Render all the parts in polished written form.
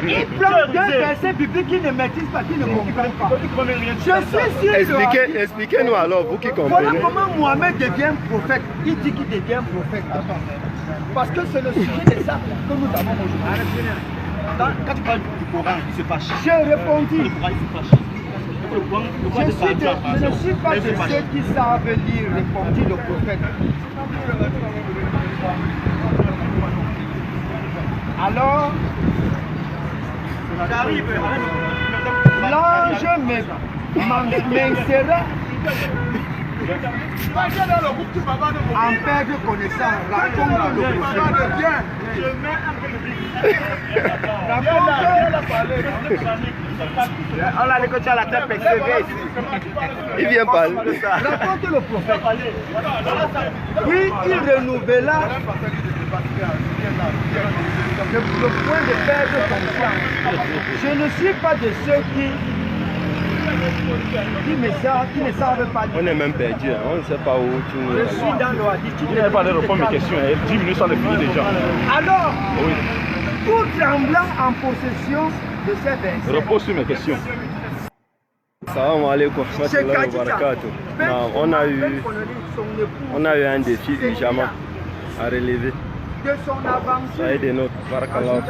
Il prend deux versets bibliques qui ne maîtrisent pas, qui ne comprennent pas. Je suis sûr. Expliquez-nous alors, vous qui comprenez. Voilà comment Mohamed devient prophète. Il dit qu'il devient prophète. Parce que c'est le sujet de ça que nous avons aujourd'hui. Quand tu parles du Coran, il se fâche. J'ai répondu. Le Coran, il se fâche. Je ne suis pas de ceux qui savent lire les portiers de prophète. Alors, l'ange m'insera en perdre connaissance, raconte le prophète. On a l'écouté à la tête persévère. Il vient parler. Raconte le prophète. Puis il renouvela le point de perdre confiance. Je ne suis pas de ceux qui ne savent pas dire. On est même perdu, hein. On ne sait pas où tu nous. Je suis dans le hadith. Il n'y a pas de répondre à mes questions. 10 minutes, ça le finit déjà. Alors, Oui. tout tremblant en possession de ces versets. Repose sur mes questions. Salam alaikum. C'est Kadija. On a eu un défi urgemment à relever. De son avancée. Ça a été notre barakallah.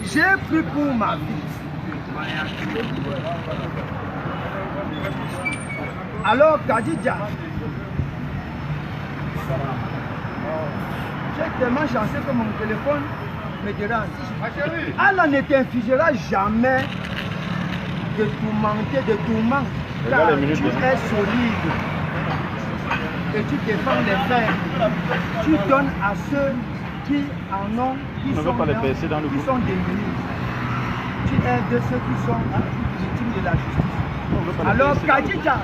J'ai pris pour ma vie. Alors Kadija, j'ai tellement chanceux que mon téléphone me dérange. Allah ne t'infligera jamais de tourmenter, de tourment, car tu es solide et tu défends les frères. Tu donnes à ceux qui en ont, qui sont démunis. Tu aides ceux qui sont victimes de la justice. Alors Kadija,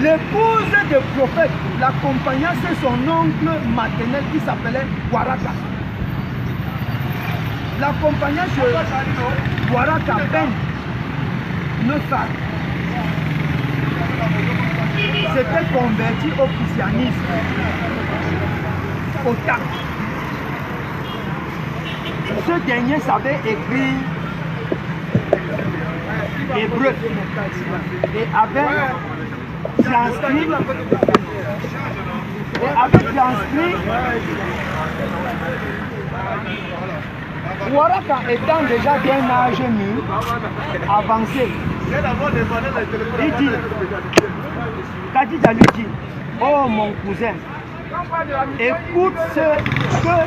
l'épouse du prophète, l'accompagnant, c'est son oncle maternel qui s'appelait Waraka. L'accompagnant chez Waraka Ben Nefar s'était converti au christianisme, au temps. Ce dernier savait écrire hébreu et avait transcrit Waraka étant déjà d'un âge avancé. Il dit, Kadija lui dit, oh mon cousin, écoute ce que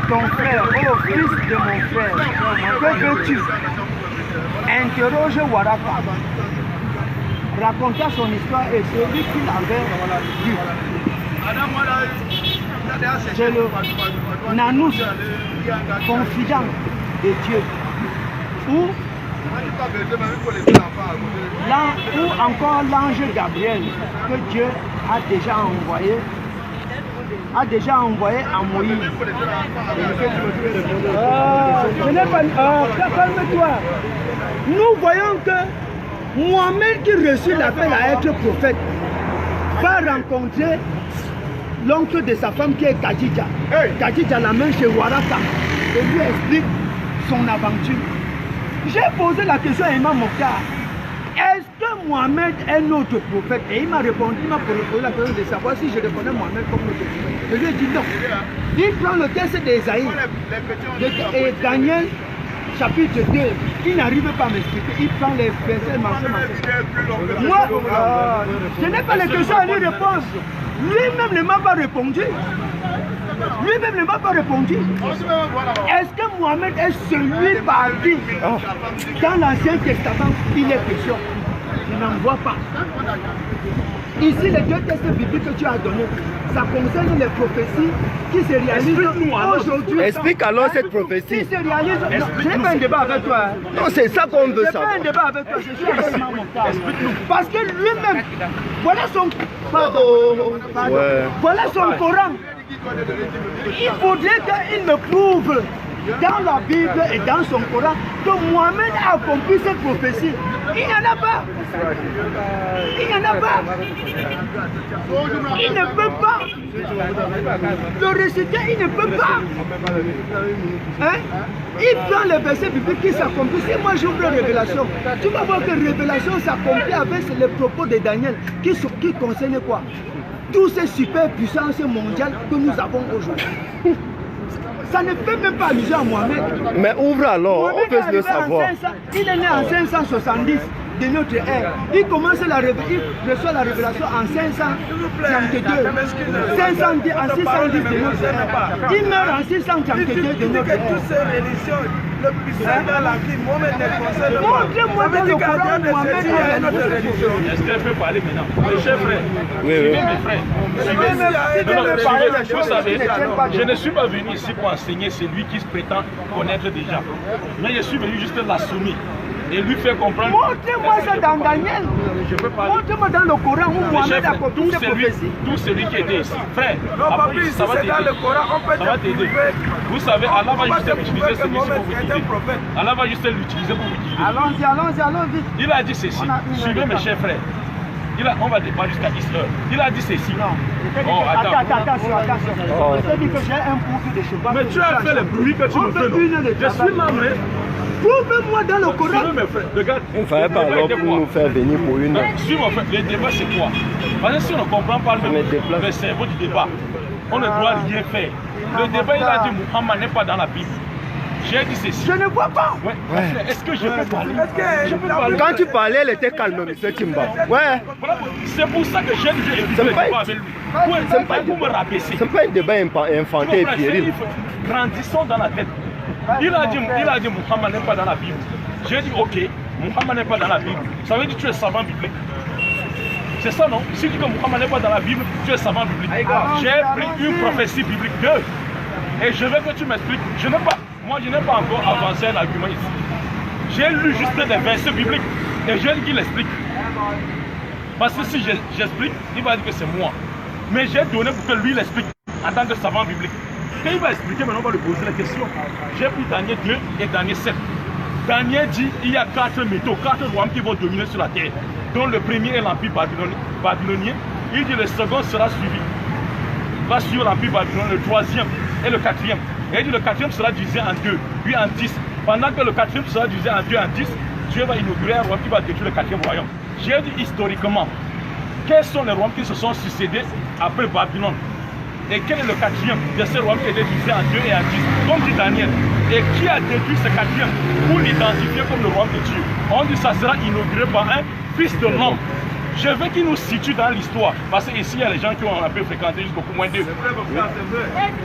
ton frère, oh fils de mon frère, que veux-tu? Interroge Waraka. Raconta son histoire et celui qu'il avait vu. C'est le Nanous, confident de Dieu. Ou encore l'ange Gabriel que Dieu a déjà envoyé à Moïse. Calme-toi. Nous voyons que Mohamed qui reçut l'appel à être prophète va rencontrer l'oncle de sa femme qui est Kadija. Kadija l'amène chez Waraka et lui explique son aventure. J'ai posé la question à Imam Mokhtar. Est-ce que Mohamed est notre prophète? Et il m'a répondu, il m'a posé la question de savoir si je reconnais Mohamed comme notre prophète. Je lui ai dit non. Il prend le texte d'Esaïe et Daniel chapitre 2. Il n'arrive pas à m'expliquer. Il prend les versets mentionnés. Moi, je n'ai pas les questions à lui répondre. Lui-même ne m'a pas répondu. Lui-même ne m'a pas répondu. Est-ce que Mohamed est celui par qui, dans l'Ancien Testament, il est question? Je n'en vois pas. Ici, les deux textes bibliques que tu as donnés, ça concerne les prophéties qui se réalisent aujourd'hui. Explique alors cette prophétie. Qui se réalise. Je n'ai pas un débat avec toi. Non, c'est ça qu'on veut savoir. Je n'ai pas un débat avec toi. Je suis avec Imam Mokhtar. Parce que lui-même, voilà son. Voilà son Coran. Il faudrait qu'il me prouve dans la Bible et dans son Coran que Mohamed a accompli cette prophétie. Il n'y en a pas. Il n'y en a pas. Il ne peut pas. Le réciter, il ne peut pas. Hein? Il prend le verset biblique qui s'accomplit. Si moi j'ouvre la révélation, tu vas voir que la révélation s'accomplit avec les propos de Daniel qui concernent quoi? Tous ces super puissances mondiales que nous avons aujourd'hui. Ça ne peut même pas amuser à Mohamed. Mais ouvre alors, Mohamed on peut le savoir. Il est né en 570 de notre ère. Il commence il reçoit la révélation en 532. 510 en 610 de notre ère. Il meurt en 632 de notre ère. Toutes ces religions, le puissant dans la vie, Mohamed ne concerne pas. Montrez-moi dans le Coran Mohamed est notre religion. Est-ce qu'elle peut parler maintenant? Mes chers frères, Oui, suivez oui. mes frères. Vous savez, je ne suis pas venu ici pour enseigner celui qui se prétend connaître déjà. Mais je suis venu juste l'assommer et lui faire comprendre. Montrez-moi ça dans Daniel. Je peux parler. Montrez-moi dans le Coran où Mohamed a accompli ses prophéties. Tout celui qui était ici. Frère, Non, papi, si c'est dans le Coran, on peut ça va t'aider. Vous savez, Allah va juste utiliser celui-ci pour vous guider. prophète. Allah va juste l'utiliser pour vous guider. Allons-y, allons-y, allons-y. Il a dit ceci. Suivez mes chers frères. On va débattre jusqu'à 10 heures. Il a dit ceci. Non. Oh, attends. Attention. Je t'ai dit que j'ai un bouclier de cheval. Mais tu as fait le bruit que tu me fais. Je suis là, mais. Prouvez-moi dans le Coran. Suivez mes frères. Regarde. Il ne fallait pas alors pour nous faire venir pour une heure. Suivez mon frère. Le débat, c'est quoi? Parce que si on ne comprend pas le cerveau du débat, on ne doit rien faire. Le débat, il a dit Muhammad n'est pas dans la Bible. J'ai dit ceci. Je ne vois pas. Ouais. Est-ce que je peux parler? Je peux parler. Quand tu parlais, elle était calme, M. Timba. Ouais. C'est pour ça que j'ai dit le débat avec lui. C'est pas pour me rabaisser. Ce n'est pas un débat infanté et puéril. Grandissons dans la tête. Il a dit Muhammad n'est pas dans la Bible. J'ai dit ok, Muhammad n'est pas dans la Bible. Ça veut dire que tu es savant biblique. C'est ça non? Si tu dis que Muhammad n'est pas dans la Bible, tu es savant biblique. J'ai pris une prophétie biblique d'eux. Et je veux que tu m'expliques. Moi je n'ai pas encore avancé un argument ici. J'ai lu juste des versets bibliques. Et je dis qu'il explique. Parce que si j'explique, il va dire que c'est moi. Mais j'ai donné pour que lui l'explique en tant que savant biblique. Quand il va expliquer, maintenant on va lui poser la question. J'ai pris Daniel 2 et Daniel 7. Daniel dit il y a 4 métaux, 4 royaumes qui vont dominer sur la terre. Dont le premier est l'empire babylonien. Il dit le second sera suivi. Va suivre l'empire babylonien, le troisième et le quatrième. Et il dit le quatrième sera divisé en 2, puis en 10. Pendant que le quatrième sera divisé en 2 et en 10, Dieu va inaugurer un royaume qui va détruire le quatrième royaume. J'ai dit historiquement, quels sont les royaumes qui se sont succédés après Babylone? Et quel est le quatrième de ces royaumes qui est divisé en 2 et en 10, comme dit Daniel? Et qui a détruit ce quatrième pour l'identifier comme le royaume de Dieu? On dit que ça sera inauguré par un fils de l'homme. Je veux qu'il nous situe dans l'histoire. Parce qu'ici, il y a les gens qui ont un peu fréquenté jusqu'au coup moins 2.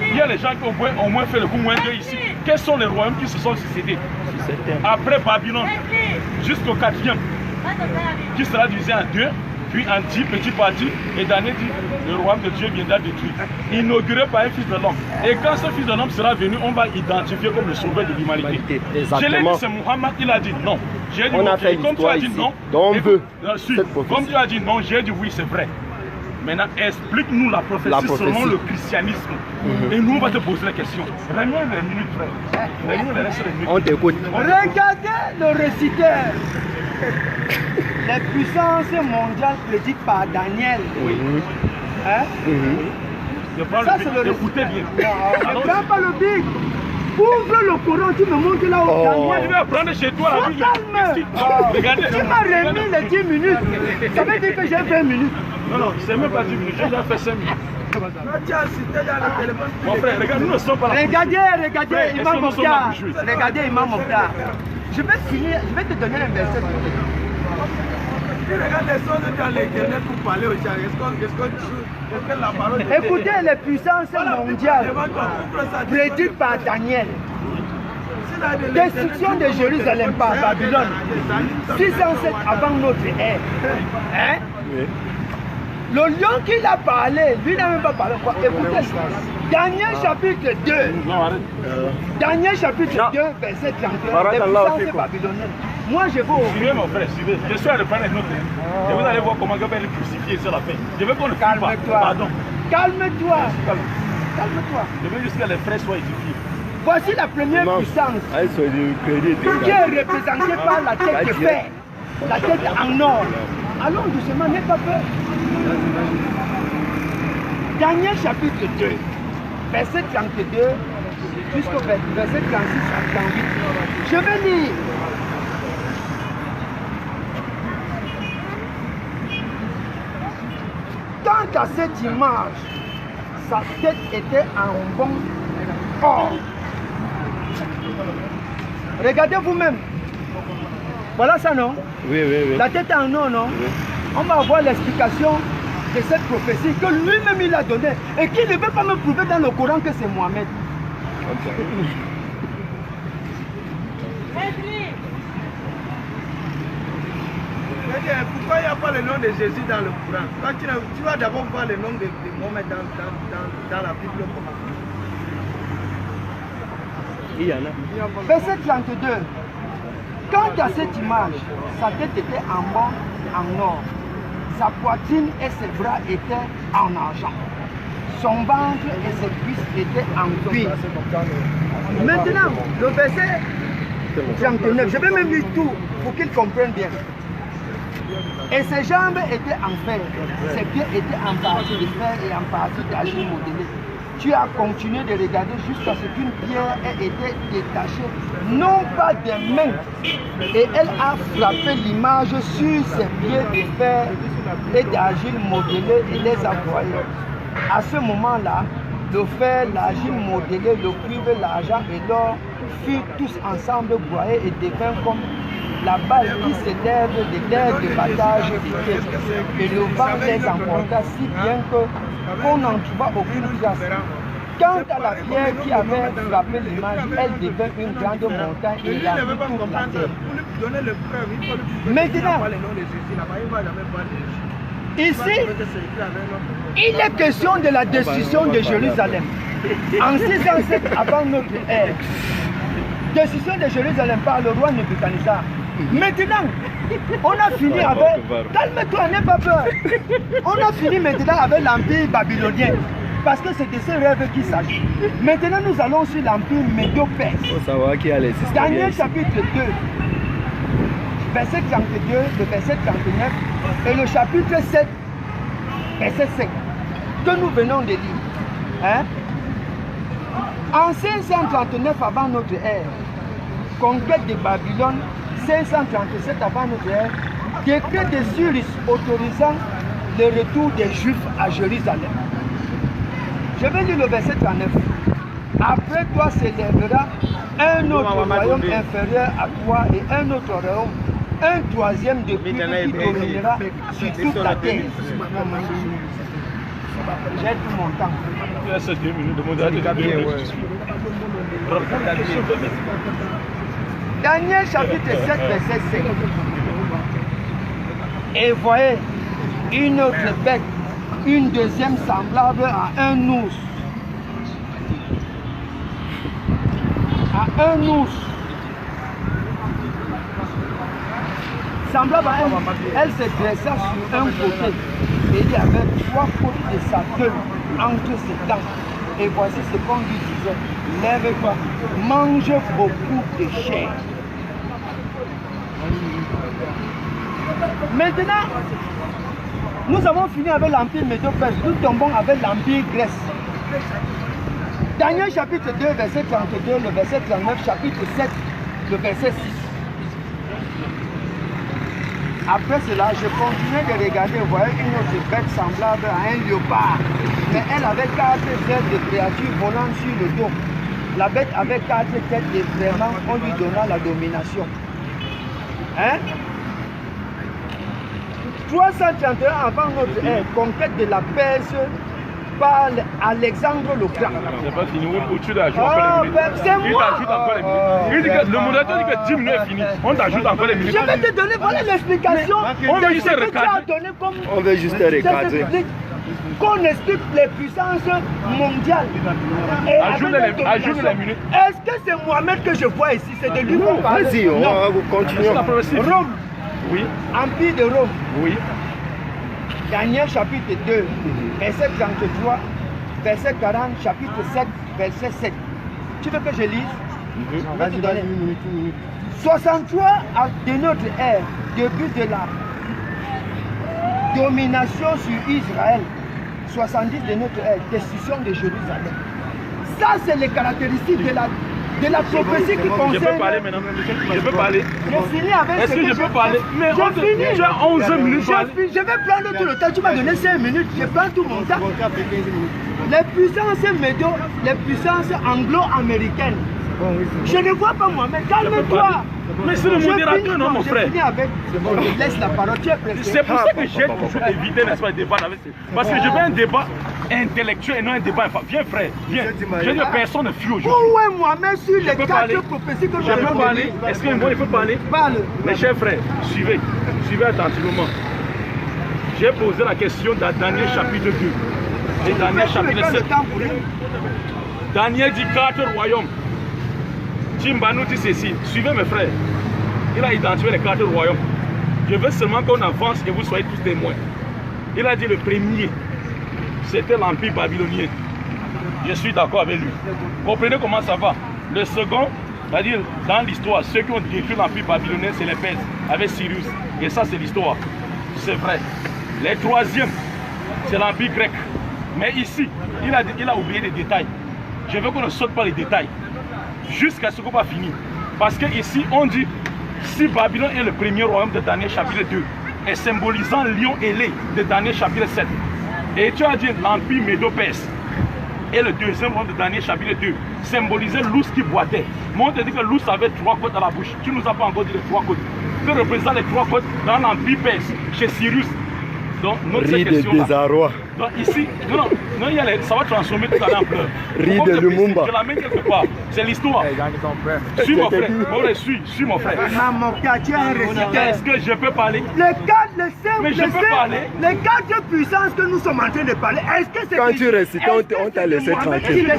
Il y a les gens qui ont au moins fait le coup moins 2 ici. Quels sont les royaumes qui se sont succédés après Babylone jusqu'au quatrième, qui sera divisé en 2, puis en 10 petits parties, et Daniel dit le royaume de Dieu viendra détruire, inauguré par un fils de l'homme. Et quand ce fils de l'homme sera venu, on va identifier comme le sauveur de l'humanité. Je l'ai dit, c'est Muhammad, il a dit non. J'ai dit on a okay. fait Comme tu as dit non, donc on veut comme tu as dit non, j'ai dit oui, c'est vrai. Maintenant, explique-nous la prophétie selon le christianisme. Et nous, on va te poser la question. Réunions les minutes, frère. Réunions les restes des minutes. On t'écoute. Regardez le réciteur. Les puissances mondiales prédites par Daniel. Oui. Hein? Ça, c'est le écoutez bien. Non, ne prends pas le bic. Ouvre le Coran, tu me montres là où Daniel. Je vais apprendre chez toi la Bible. Regardez. Tu m'as remis les 10 minutes. Ça veut dire que j'ai 20 minutes. Non, c'est même pas 10 minutes. J'ai déjà fait 5 minutes. Mon frère, regarde, nous ne sommes pas là. Regardez, Imam Mokhtar. Regardez, Imam Mokhtar. Je vais te donner un verset. Écoutez les puissances mondiales prédites par Daniel. Destruction de Jérusalem par Babylone. 607 avant notre ère. Hein? Oui. Le lion qui a parlé, lui n'a même pas parlé. Écoutez, Daniel chapitre 2. Daniel chapitre 2, verset 31. Les puissances babyloniennes. Moi je veux. Suivez mon frère, suivez. Je suis à reprendre les notes. Et vous allez voir comment il va le crucifier sur la fin. Je veux qu'on le calme. Pardon. Calme-toi. Calme-toi. Je veux juste que les frères soient édifiés. Voici la première puissance qui est représentée par la tête de fer. la tête en or. Allons doucement, n'aie pas peur. Daniel chapitre 2, verset 32 jusqu'au verset 36 à 38. Je vais lire. Quant à cette image, sa tête était en bon or. Regardez vous-même. Voilà ça, non? Oui, oui, oui. La tête en or, non? Oui. On va avoir l'explication de cette prophétie que lui-même il a donnée et qui ne veut pas me prouver dans le Coran que c'est Mohamed. Pourquoi il n'y a pas le nom de Jésus dans le Coran? Quand tu vas d'abord voir le nom de Mohamed dans la Bible. Il y en a. Verset 32. Quant à cette image, sa tête était en or. Sa poitrine et ses bras étaient en argent. Son ventre et ses cuisses étaient en cuir. Maintenant, le verset 39, je vais même lire tout pour qu'ils comprennent bien. Et ses jambes étaient en fer, ses pieds étaient en partie de fer et en partie d'argile modelé. Tu as continué de regarder jusqu'à ce qu'une pierre ait été détachée, non pas des mains, et elle a frappé l'image sur ses pieds de fer et d'argile modelé et les a broyés. À ce moment-là, le fer, l'argile modelé, le cuivre, l'argent et l'or furent tous ensemble broyés et devinrent comme la balle qui s'élève de l'air de battage et le vent les emporta si bien qu'on n'en trouva aucune trace. Quant à la pierre qui avait frappé l'image, elle devint une grande montagne et remplit toute la terre. Maintenant, ici, il est question de la destruction de Jérusalem. En 607 avant notre ère, destruction de Jérusalem par le roi Nebuchadnezzar. Maintenant, on a fini avec... Calme-toi, n'aie pas peur. On a fini maintenant avec l'empire babylonien. Parce que c'est de ce rêve qu'il s'agit. Maintenant, nous allons sur l'empire médo-perse. Il faut savoir qui a les systèmes. Daniel chapitre 2, verset 32, le verset 39, et le chapitre 7, verset 5, que nous venons de lire. Hein? En 539 avant notre ère, conquête de Babylone, 537 avant notre ère, décret de Cyrus autorisant le retour des Juifs à Jérusalem. Je vais lire le verset 39. Après toi s'élèvera un autre royaume inférieur à toi et un autre royaume, un troisième de plus qui dominera sur toute la terre. J'ai tout mon temps. Daniel chapitre 7, verset 5. Et voyez une autre bête, une deuxième semblable à un ours. À un ours. Semblable à un ours. Elle se dressa sur un côté. Et il y avait 3 côtés de sa queue entre ses dents. Et voici ce qu'on lui disait. Lève-toi, mange beaucoup de chair. Maintenant, nous avons fini avec l'empire médo-perse, nous tombons avec l'empire grec. Daniel chapitre 2, verset 32, le verset 39, chapitre 7, le verset 6. Après cela, je continuais de regarder, voyais une autre bête semblable à un léopard. Mais elle avait 4 têtes de créatures volant sur le dos. La bête avait 4 têtes et vraiment, on lui donna la domination. Hein? 331 avant notre ère, conquête de la Perse par Alexandre le Grand. C'est pas fini, tu t'ajoutes encore les minutes. C'est moi. Il t'ajoute encore les minutes. Il dit que le modèle dit que 10 minutes est fini. On t'ajoute encore les minutes. Je vais te donner, voilà l'explication. On veut juste recadrer. On veut juste recadrer. Qu'on explique les puissances mondiales. Ajoute les minutes. Est-ce que c'est Mohamed que je vois ici? C'est de lui qu'on parle? Vas-y, on va continuer. Rome. Oui. Empire de Rome. Oui. Daniel chapitre 2, verset 33, verset 40, chapitre 7, verset 7. Tu veux que je lise? Vas-y, donne une minute. 63 de notre ère, début de la domination sur Israël. 70 de notre ère, destruction de Jérusalem. Ça, c'est les caractéristiques de la prophétie qui concerne... Je peux parler maintenant, je peux parler. Je finis avec... Est-ce que je peux parler? Mais tu as 11 minutes. Je vais prendre tout le temps, tu m'as donné 5 minutes, je prends tout mon temps. Les puissances médio, les puissances anglo-américaines. Je ne vois pas moi-même, calme-toi. Mais c'est le modérateur, non, mon frère. Je laisse la parole, tu es pressé. C'est pour ça que j'ai toujours évité, n'est-ce pas, le débat avec ces... Parce que je veux un débat intellectuel et non un débat... Viens, frère, viens. Je ne personne ne fuit aujourd'hui. Où est moi-même sur les 4 prophéties que je peux parler? Est-ce que moi, il faut parler? Parle. Mes chers frères, suivez attentivement. J'ai posé la question dans Daniel chapitre 2. Et Daniel chapitre 7. Daniel dit 4 royaumes. Timba nous dit ceci. Suivez mes frères. Il a identifié les 4 royaumes. Je veux seulement qu'on avance et vous soyez tous témoins. Il a dit le premier, c'était l'empire babylonien. Je suis d'accord avec lui. Comprenez comment ça va. Le second, c'est-à-dire dans l'histoire, ceux qui ont détruit l'empire babylonien, c'est les Perses, avec Cyrus. Et ça, c'est l'histoire. C'est vrai. Les troisièmes, c'est l'empire grec. Mais ici, il a oublié les détails. Je veux qu'on ne saute pas les détails. Jusqu'à ce qu'on va finir. Parce que ici, on dit, si Babylone est le premier royaume de Daniel chapitre 2, et symbolisant lion ailé de Daniel chapitre 7, et tu as dit l'empire médo-perse, et le deuxième royaume de Daniel chapitre 2, symbolisait l'ours qui boitait. Moi, on te dit que l'ours avait 3 côtes à la bouche. Tu ne nous as pas encore dit les 3 côtes. Que représentent les 3 côtes dans l'empire perse, chez Cyrus. Donc, notre question là. Donc ici, non, ça va transformer tout à l'heure en pleurs. Ride de Lumumba. Je l'amène quelque part. C'est l'histoire. Suis mon frère. Suis mon frère. Tu es un réciteur. Est-ce que je peux parler? Mais je peux parler. Les 4 puissances que nous sommes en train de parler, est-ce que c'est... Quand tu récites, on t'a laissé tranquille.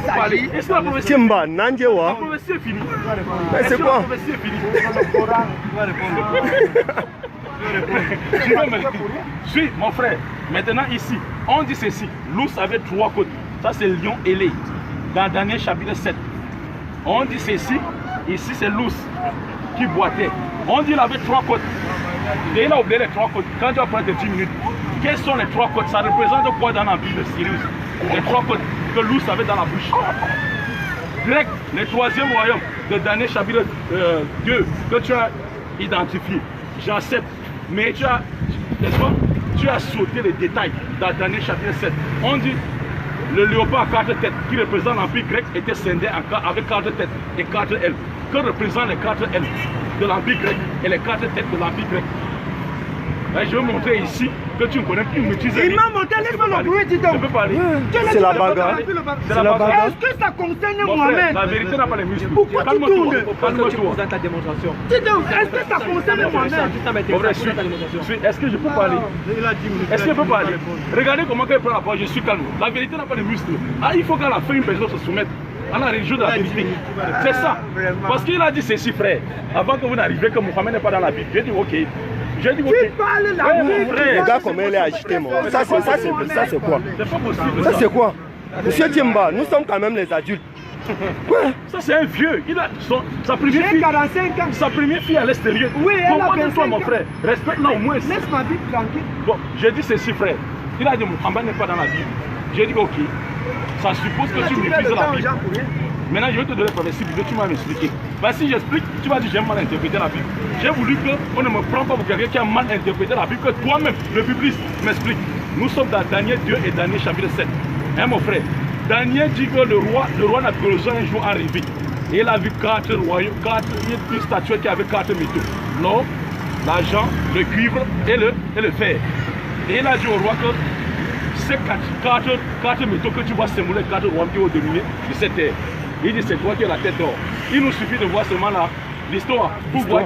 Est-ce que la prophétie Timba, Nanjewa. La prophétie est finie. Mais c'est quoi? La prophétie est finie. Suis mon frère. Maintenant ici, on dit ceci. L'ours avait 3 côtes. Ça c'est lion ailé. Dans Daniel chapitre 7. On dit ceci. Ici c'est l'ours qui boitait. On dit qu'il avait 3 côtes. Et il a oublié les 3 côtes. Quand tu vas prendre 10 minutes, quelles sont les 3 côtes? Ça représente quoi dans l'empire de Cyrus? Les 3 côtes que l'ours avait dans la bouche. Grec, le 3e royaume de Daniel chapitre 2 que tu as identifié. J'accepte. Mais tu as sauté les détails dans Daniel chapitre 7. On dit le léopard à 4 têtes qui représente l'empire grec était scindé avec 4 têtes et 4 ailes. Que représentent les 4 ailes de l'empire grec et les 4 têtes de l'empire grec? Et je vais montrer ici que tu ne connais plus. Il m'a montré, laisse-moi le bruit, dis donc. Je peux parler. C'est la bagarre. C'est la bagarre. Est-ce que ça concerne moi-même? La vérité n'a pas les muscles. Pourquoi tu tournes? Calme-toi. ta démonstration. Dis donc, est-ce que ça concerne moi-même? Est-ce que je peux parler? Est-ce que je peux parler? Regardez comment il prend la parole. Je suis calme. La vérité n'a pas les muscles. Ah, il faut qu'à la fin, une personne se soumette à la religion de la vérité. C'est ça. Parce qu'il a dit ceci, frère. Avant que vous n'arriviez, que Mohamed n'est pas dans la Bible. J'ai dit ok. J'ai dit ok. Tu parles la Bible. Regarde comment elle est agitée, moi. Ça c'est quoi? C'est pas possible. Ça c'est quoi? Monsieur Timba, nous sommes quand même les adultes. Ça c'est un vieux. Il a sa première J'ai fille. 45 ans. Sa première fille à l'extérieur. Oui, elle a 25 toi, mon ans. frère. Respecte-la au moins. Laisse ma vie tranquille. Bon, j'ai dit ceci, frère. Il a dit Mohamed n'est pas dans la Bible. J'ai dit ok. Ça suppose que tu maîtrises la Bible. Maintenant, je vais te donner la prophétie biblique, tu vas m'expliquer. Bah, si j'explique, tu vas dire j'ai mal interprété la Bible. J'ai voulu qu'on ne me prenne pas pour quelqu'un qui a mal interprété la Bible, que toi-même, le bibliste, m'explique. Nous sommes dans Daniel 2 et Daniel chapitre 7. Hein, mon frère? Daniel dit que le roi Nabucodonosor un jour arrivé. Et il a vu 4 royaumes, une statuette qui avait 4 métaux. L'or, l'argent, le cuivre et le fer. Et il a dit au roi que ces 4 métaux que tu vois symboliser 4 royaumes qui vont dominer sur cette terre. Il dit c'est toi qui as la tête d'or. Il nous suffit de voir seulement l'histoire pour voir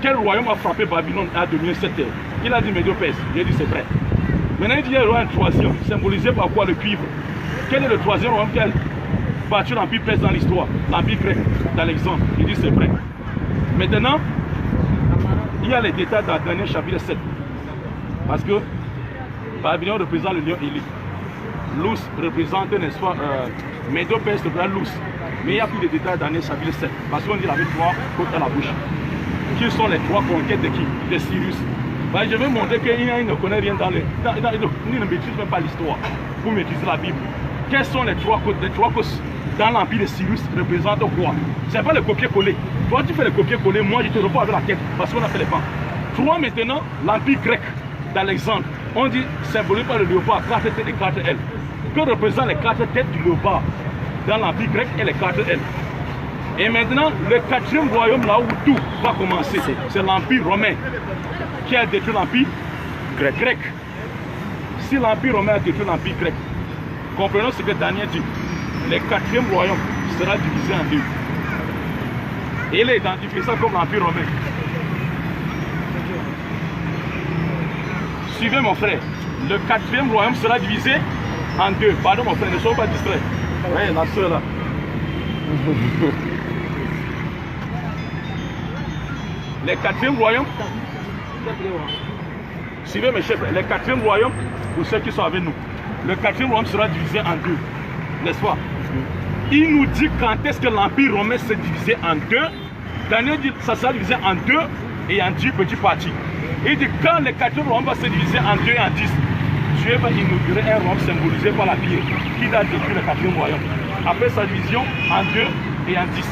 quel royaume a frappé Babylone et a dominé cette terre. Il a dit Médio-Perse. J'ai dit c'est vrai. Maintenant il dit il y a un royaume troisième, symbolisé par quoi? Le cuivre. Quel est le troisième royaume qui a battu l'empire perse dans l'histoire? L'empire grec d'Alexandre. Il dit c'est vrai. Maintenant, il y a les détails dans Daniel chapitre 7. Parce que Babylone représente le lion ailé. L'ours représente, n'est-ce pas, Médio-Perse représente l'ours. Mais il y a plus de détails dans Chapitre 7. Parce qu'on dit qu'il avait 3 côtes à la bouche. Qui sont les 3 conquêtes de qui? De Cyrus. Ben, je vais montrer qu'il ne connaît rien dans les... Il ne maîtrise même pas l'histoire pour maîtriser la Bible. Quelles sont les 3 côtes? Les 3 côtes dans l'empire de Cyrus représentent quoi? Ce n'est pas le copier-coller. Toi, tu fais le copier-coller, moi, je te réponds avec la tête parce qu'on a fait les bancs. 3 maintenant, l'empire grec d'Alexandre. On dit symbolisé par le léopard, 4 têtes et 4 ailes. Que représentent les 4 têtes du léopard dans l'empire grec et les 4 ailes? Et maintenant, le 4e royaume, là où tout va commencer, c'est l'empire romain qui a détruit l'empire grec. Si l'empire romain a détruit l'empire grec, comprenons ce que Daniel dit. Le 4e royaume sera divisé en 2. Et il a identifié ça comme l'empire romain. Suivez mon frère. Le 4e royaume sera divisé en 2. Pardon mon frère, ne soyez pas distraits. Oui, la soeur là. Le 4e royaume. Suivez mes chefs. Le 4e royaume, pour ceux qui sont avec nous. Le 4e royaume sera divisé en 2. N'est-ce pas? Il nous dit quand est-ce que l'empire romain s'est divisé en 2. Daniel dit que ça sera divisé en 2 et en 10 petits parties. Il dit quand le 4e royaume va se diviser en 2 et en 10, Dieu va inaugurer un royaume symbolisé par la pierre qui va détruire le 4e royaume. Après sa division en 2 et en 10.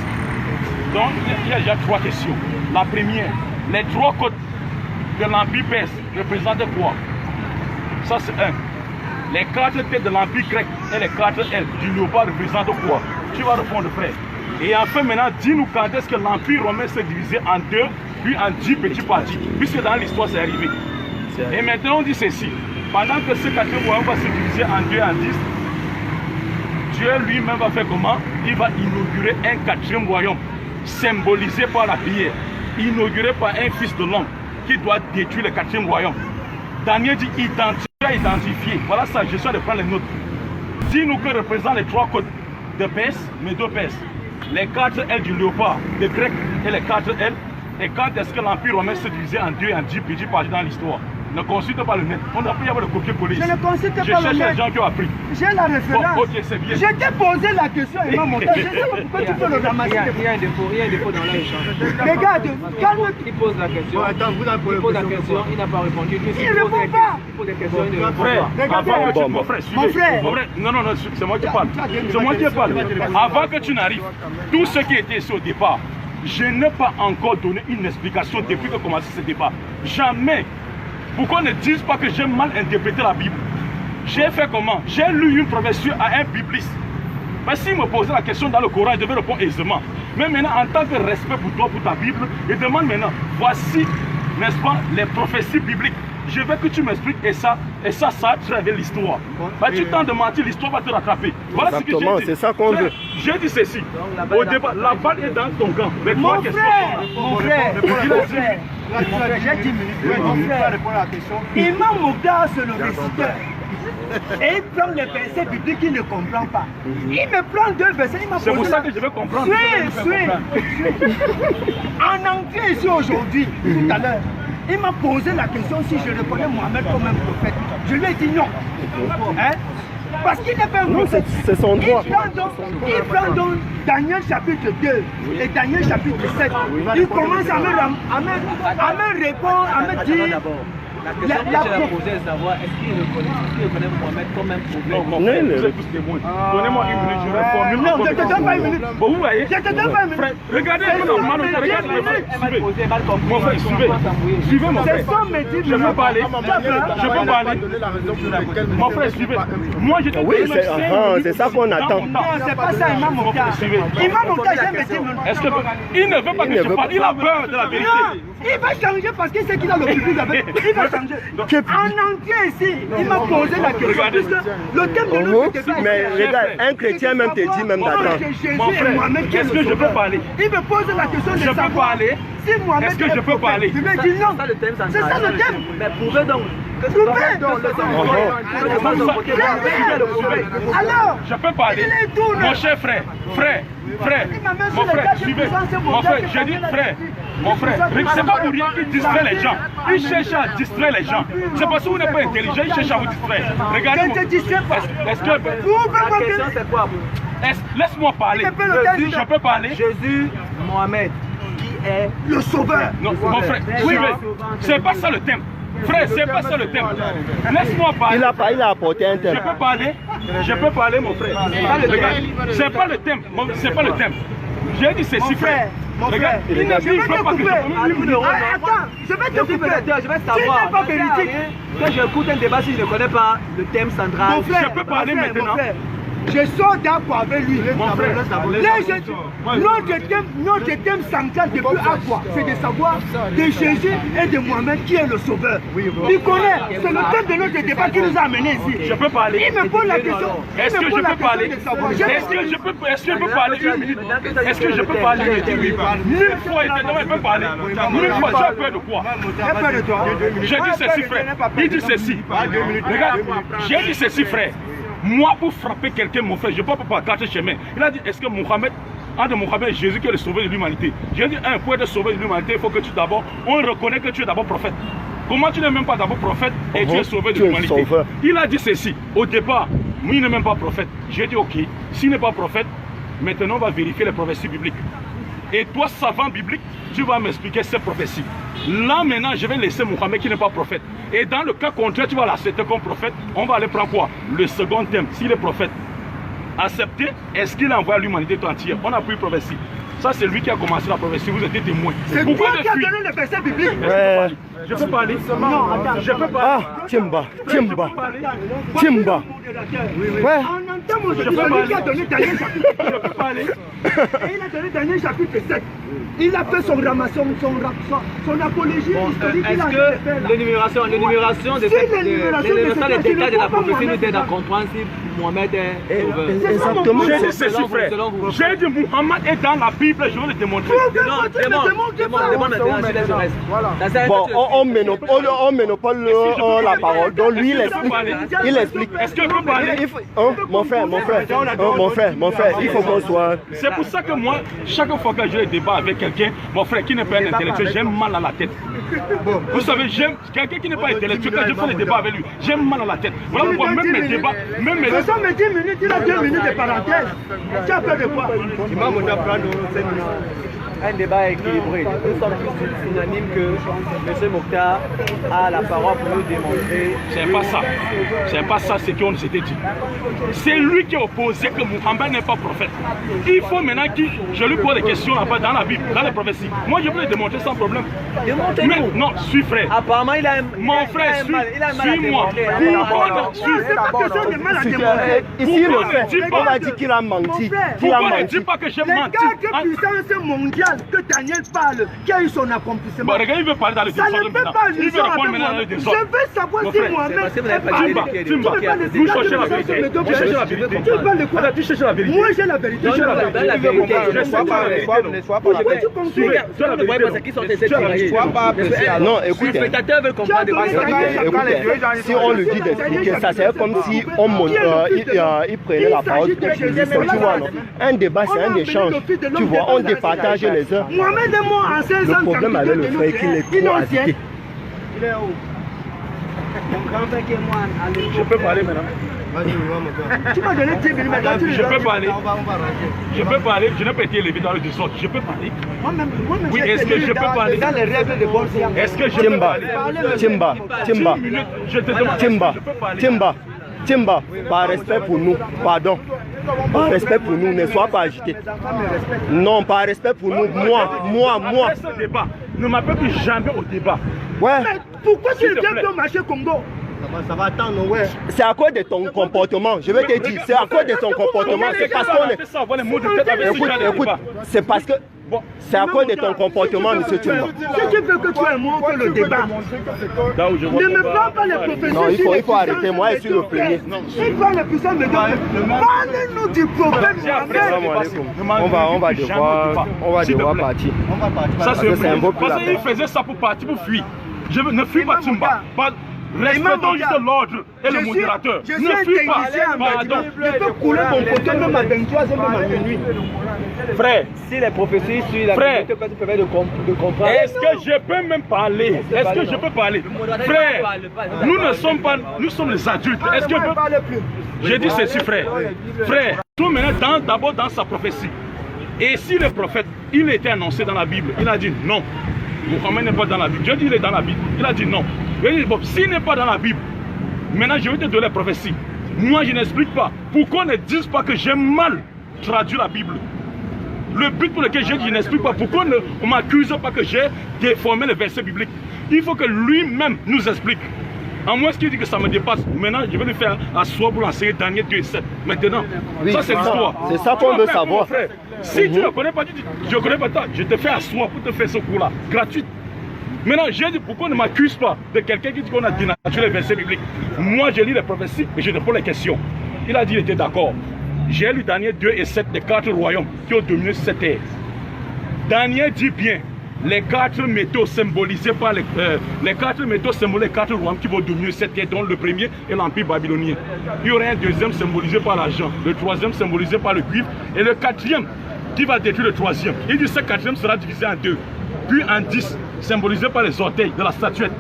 Donc il y a déjà 3 questions. La première, les 3 côtes de l'empire perse représentent quoi? Ça c'est 1. Les 4 têtes de l'empire grec et les 4 ailes du léopard représentent quoi? Tu vas répondre frère. Et enfin maintenant, dis-nous quand est-ce que l'empire romain s'est divisé en 2 puis en 10 petits parties, puisque dans l'histoire c'est arrivé. Et maintenant on dit ceci, pendant que ce 4e royaume va se diviser en 2 et en 10, Dieu lui-même va faire comment? Il va inaugurer un 4e royaume, symbolisé par la prière, inauguré par un fils de l'homme, qui doit détruire le 4e royaume. Daniel dit identifié. Voilà ça, je suis de prendre les notes. Dis-nous que représentent les 3 côtes de Perse, mais de Perse. Les 4 ailes du léopard, les Grecs et les 4 ailes. Et quand est-ce que l'empire romain se divisait en 2 et en 10 petits pages dans l'histoire? Ne consulte pas le net. On a pu y avoir le copier-coller ici. Je ne consulte pas le net. Je cherche les gens qui ont appris. J'ai la référence. Bon, ok, c'est bien. Je t'ai posé la question et m'a montré. Je sais pas pourquoi tu peux le ramasser. Il y a un défaut dans l'échange. Regarde, calme-toi. Il pose la question. Bon, attends, vous il pose la question, il n'a pas répondu. Il ne répond pas. Il pose des questions, il ne répond Frère, pas. avant que tu... Mon frère, suivez. Mon frère. Non, c'est moi qui parle. C'est moi qui parle. Avant que tu n'arrives, tout ce qui était ici au départ, je n'ai pas encore donné une explication depuis que commencé ce débat. Jamais. Pourquoi ne disent pas que j'ai mal interprété la Bible? J'ai fait comment? J'ai lu une professeur à un bibliste. Mais s'il me posait la question dans le Coran, je devais répondre aisément. Mais maintenant, en tant que respect pour toi, pour ta Bible, je demande maintenant, voici, n'est-ce pas, les prophéties bibliques. Je veux que tu m'expliques et ça a traversé l'histoire. Tu tentes de mentir, l'histoire va te rattraper. Voilà ce que j'ai dit. C'est ça qu'on veut. J'ai dit ceci. Au débat, la balle est dans ton camp. Les Mon 3 questions sont là. j'ai 10 minutes. Mon frère, il m'a Mouktar, c'est le réciteur. Et il prend les versets bibliques qu'il ne comprend pas. Il me prend 2 versets, il m'a posé. C'est pour ça que je veux comprendre. Suis. En entier ici aujourd'hui, tout à l'heure, il m'a posé la question si je reconnais Mohamed comme un prophète. Je lui ai dit non. Hein? Parce qu'il n'est pas un prophète. C'est son droit. Il prend donc Daniel chapitre 2 et Daniel chapitre 7. Il commence à me répondre, à me dire. La question que je l'ai posée est de savoir est-ce qu'il reconnaît Mohamed comme un prophète? Vous êtes tous témoins. Donnez-moi une minute, je vais formuler. Non, je te donne pas une minute. Bon, vous voyez? Je te donne pas une minute. Regardez un peu normalement. Regardez. Mon frère, suivez. Suivez mon frère. Je peux parler. Je peux parler. Mon frère, suivez. Moi, je te dis. Oui, c'est ça qu'on attend. Non, c'est pas ça, Imam Mouktar. Imam Mouktar, j'aime me dire. Est-ce que il ne veut pas que je parle? Il a peur de la vérité. Non, il va changer parce qu'il sait qu'il a le public avec. Il va changer. En entier ici, il m'a posé la question. Le thème de notre débat. Mais regarde, un chrétien même te dit même d'attendre. Mon frère, est-ce que je peux parler? Il me pose la question de Je peux savoir parler? si Mohamed Est-ce que je peux parler? Je lui ai dit non. C'est ça le thème. Mais prouvez donc. Alors, je peux parler. Mon cher frère, mon frère, suivez. Mon frère, j'ai dit frère, Mon frère, c'est pas pour rien qu'il distrait les gens. Il cherche à distraire les gens. C'est parce que vous n'êtes pas intelligent, il cherche à vous distraire. Regardez-moi. Est-ce que... La question c'est quoi? Laisse-moi parler. Je peux parler. Jésus, Mohamed, qui est le sauveur. Non, mon frère, c'est pas ça le thème. Frère, c'est pas ça le thème. Laisse-moi parler. Il a apporté un thème. Je peux parler, mon frère. C'est pas le thème. C'est pas le thème. J'ai dit ceci, frère. Regarde, je vais te couper. Attends, je vais te couper. Je vais savoir. Pas politique. Quand j'écoute un débat, si je ne connais pas le thème central, Mon frère, je peux parler maintenant. Je sors d'accord avec lui. Mon frère, notre thème central depuis Aqua, c'est de savoir de Jésus et de Mohamed qui est le sauveur. Il connaît, c'est le thème de notre débat qui nous a amenés ici. Je peux parler. Il me pose la question. Est-ce que je peux parler? Est-ce que je peux parler une minute? Est-ce que je peux parler une minute? Mille fois, éternellement, il peut parler. Mille fois, tu as peur de quoi? J'ai peur de toi. J'ai dit ceci, frère. Il dit ceci. Regarde, j'ai dit ceci, frère. Moi, pour frapper quelqu'un, mon frère, je ne peux pas quatre chemins. Il a dit, est-ce que Mohamed, entre Mohamed et Jésus qui est le sauveur de l'humanité? J'ai dit, pour être sauveur de l'humanité, il faut que tu d'abord, on reconnaît que tu es d'abord prophète. Comment tu n'es même pas d'abord prophète et tu es sauveur de l'humanité? Il a dit ceci. Au départ, moi, il n'est même pas prophète. J'ai dit, ok, s'il n'est pas prophète, maintenant on va vérifier les prophéties bibliques. Et toi, savant biblique, tu vas m'expliquer ces prophéties. Là, maintenant, je vais laisser Mohamed qui n'est pas prophète. Et dans le cas contraire, tu vas l'accepter comme prophète. On va aller prendre quoi? Le second thème, s'il est prophète. Accepter, est-ce qu'il envoie l'humanité tout entière? On a pris prophétie. Ça, c'est lui qui a commencé la prophétie. Vous êtes témoin. C'est toi qui as donné le verset biblique. Je peux parler? Non, attends. Je peux parler? Timba. Ouais. En entend mon Jésus, celui qui a donné Daniel chapitre 7. Je peux parler? Et il a donné Daniel chapitre 7. Il a fait son ramassage, son apologie historique. est-ce que l'énumération des détails de la prophétie nous aide à comprendre si Mohamed est sauveur? Exactement. J'ai dit ceci, frère. J'ai dit Mohamed est dans la Bible, je vais le démontrer. Bon, on monopole la parole. Donc lui, il explique. Est-ce que je peux parler? Mon frère, il faut qu'on soit... C'est pour ça que moi, chaque fois que je débat avec quelqu'un, mon frère qui n'est pas un intellectuel, j'ai mal à la tête. Vous savez, j'aime quelqu'un qui n'est pas intellectuel, quand je fais les débats avec lui, j'ai mal à la tête. Voilà pourquoi même mes débats, même mes... Ce sont mes 10 minutes, il a 2 minutes de parenthèse. Tu as peur de quoi? Un débat équilibré. Nous sommes tous unanimes que M. Mokhtar a la parole pour nous démontrer. C'est pas ça. C'est pas ça ce qu'on s'était dit. C'est lui qui a opposé que Mohamed n'est pas prophète. Il faut maintenant que je lui pose des questions là-bas dans la Bible, dans les prophéties. Moi, je peux le démontrer sans problème. Mais non, suis frère. Apparemment, il a un mon frère, suis-moi. C'est pas question de mal à démontrer. Ici, le fait, on a dit qu'il a menti. Pourquoi ne dis pas que j'ai menti? Les quatre puissances mondiales que Daniel parle, qui a eu son accomplissement. Bon, regarde, il veut parler dans le ça ne peut pas il veut répondre maintenant dans le désordre. Je veux savoir si Mohamed est Timba, vous cherchez la vérité. Tu cherches la vérité. Tu parles de quoi? Tu cherches la vérité. Moi j'ai la vérité. Je la vérité. Ne sois pas non, écoutez. Les spectateurs veulent comprendre. Écoutez, si on le dit d'expliquer, ça c'est comme si on il prenait la parole pour utiliser ça, tu vois, non? Un débat, c'est un échange. Tu vois, on départage les uns. Mohamed et moi en 16 ans. Le problème avec le fait qu'il est trop agité. Il est où? Mon grand frère qui est moi. Je peux parler maintenant. Tu m'as donné 10 minutes, maintenant tu je peux parler. Je peux parler, je n'ai pas été élevé dans le désordre. Je peux parler. Oui, est-ce que je peux parler? Dans les règles de bon sens. Est-ce que je peux parler? Timba, par respect pour nous, pardon. Par respect pour nous, ne sois pas agité. Non, par respect pour nous, moi. Ce débat, ne m'appelle plus jamais au débat. Ouais. Mais pourquoi tu viens de marcher Congo? Ça va attendre, ouais. C'est à cause de ton comportement. Je vais te dire, c'est à cause de ton comportement. C'est parce qu'on est... Écoute, c'est parce que... C'est à cause de ton comportement, monsieur Timba. Si tu veux que tu aies montré le débat, ne me prends pas les prophéties. Non, il faut arrêter, moi je suis le premier. Il prend les puissants de Dieu. Parlez-nous du prophète Mohamed. On va devoir partir. Ça c'est un beau parce qu'il faisait ça pour partir, pour fuir. Je ne fuis pas Timba. Respectons juste l'ordre et le modérateur. Je suis un technicien, pardon. Je peux couler mon côté même à 23h, même à minuit. Frère, si les prophéties suivent la vérité, peut te permettre de comprendre. Est-ce que je peux même parler? Est-ce que je peux parler? Frère, nous ne sommes pas, nous sommes les adultes. Est-ce que je peux... J'ai dit ceci, frère. Frère, tout maintenant d'abord dans sa prophétie. Et si le prophète, il était annoncé dans la Bible, il a dit non. Mohamed n'est pas dans la Bible. Dieu dit il est dans la Bible. Il a dit non. Il a dit bon, s'il n'est pas dans la Bible, maintenant je vais te donner la prophétie. Moi je n'explique pas. Pourquoi ne disent pas que j'ai mal traduit la Bible? Le but pour lequel je n'explique pas, pourquoi on ne m'accuse pas que j'ai déformé le verset biblique? Il faut que lui-même nous explique. À moins qu'il dit que ça me dépasse. Maintenant, je vais lui faire asseoir pour l'enseigner Daniel 2 et 7. Maintenant, oui, ça c'est l'histoire. C'est ça qu'on veut savoir. Frère, si tu ne connais pas, tu dis, je ne connais pas toi, je te fais asseoir pour te faire ce cours-là, gratuit. Maintenant, j'ai dit, pourquoi on ne m'accuse pas de quelqu'un qui dit qu'on a dénaturé les versets bibliques? Moi, je lis les prophéties et je te pose les questions. Il a dit qu'il était d'accord. J'ai lu Daniel 2 et 7, les 4 royaumes qui ont dominé cette terre. Daniel dit bien, les 4 métaux symbolisés par les 4 métaux symbolisent les 4 royaumes qui vont dominer cette terre, dont le premier est l'empire babylonien. Il y aura un deuxième symbolisé par l'argent, le troisième symbolisé par le cuivre et le quatrième qui va détruire le troisième. Il dit que ce quatrième sera divisé en 2, puis en 10, symbolisé par les orteils de la statuette.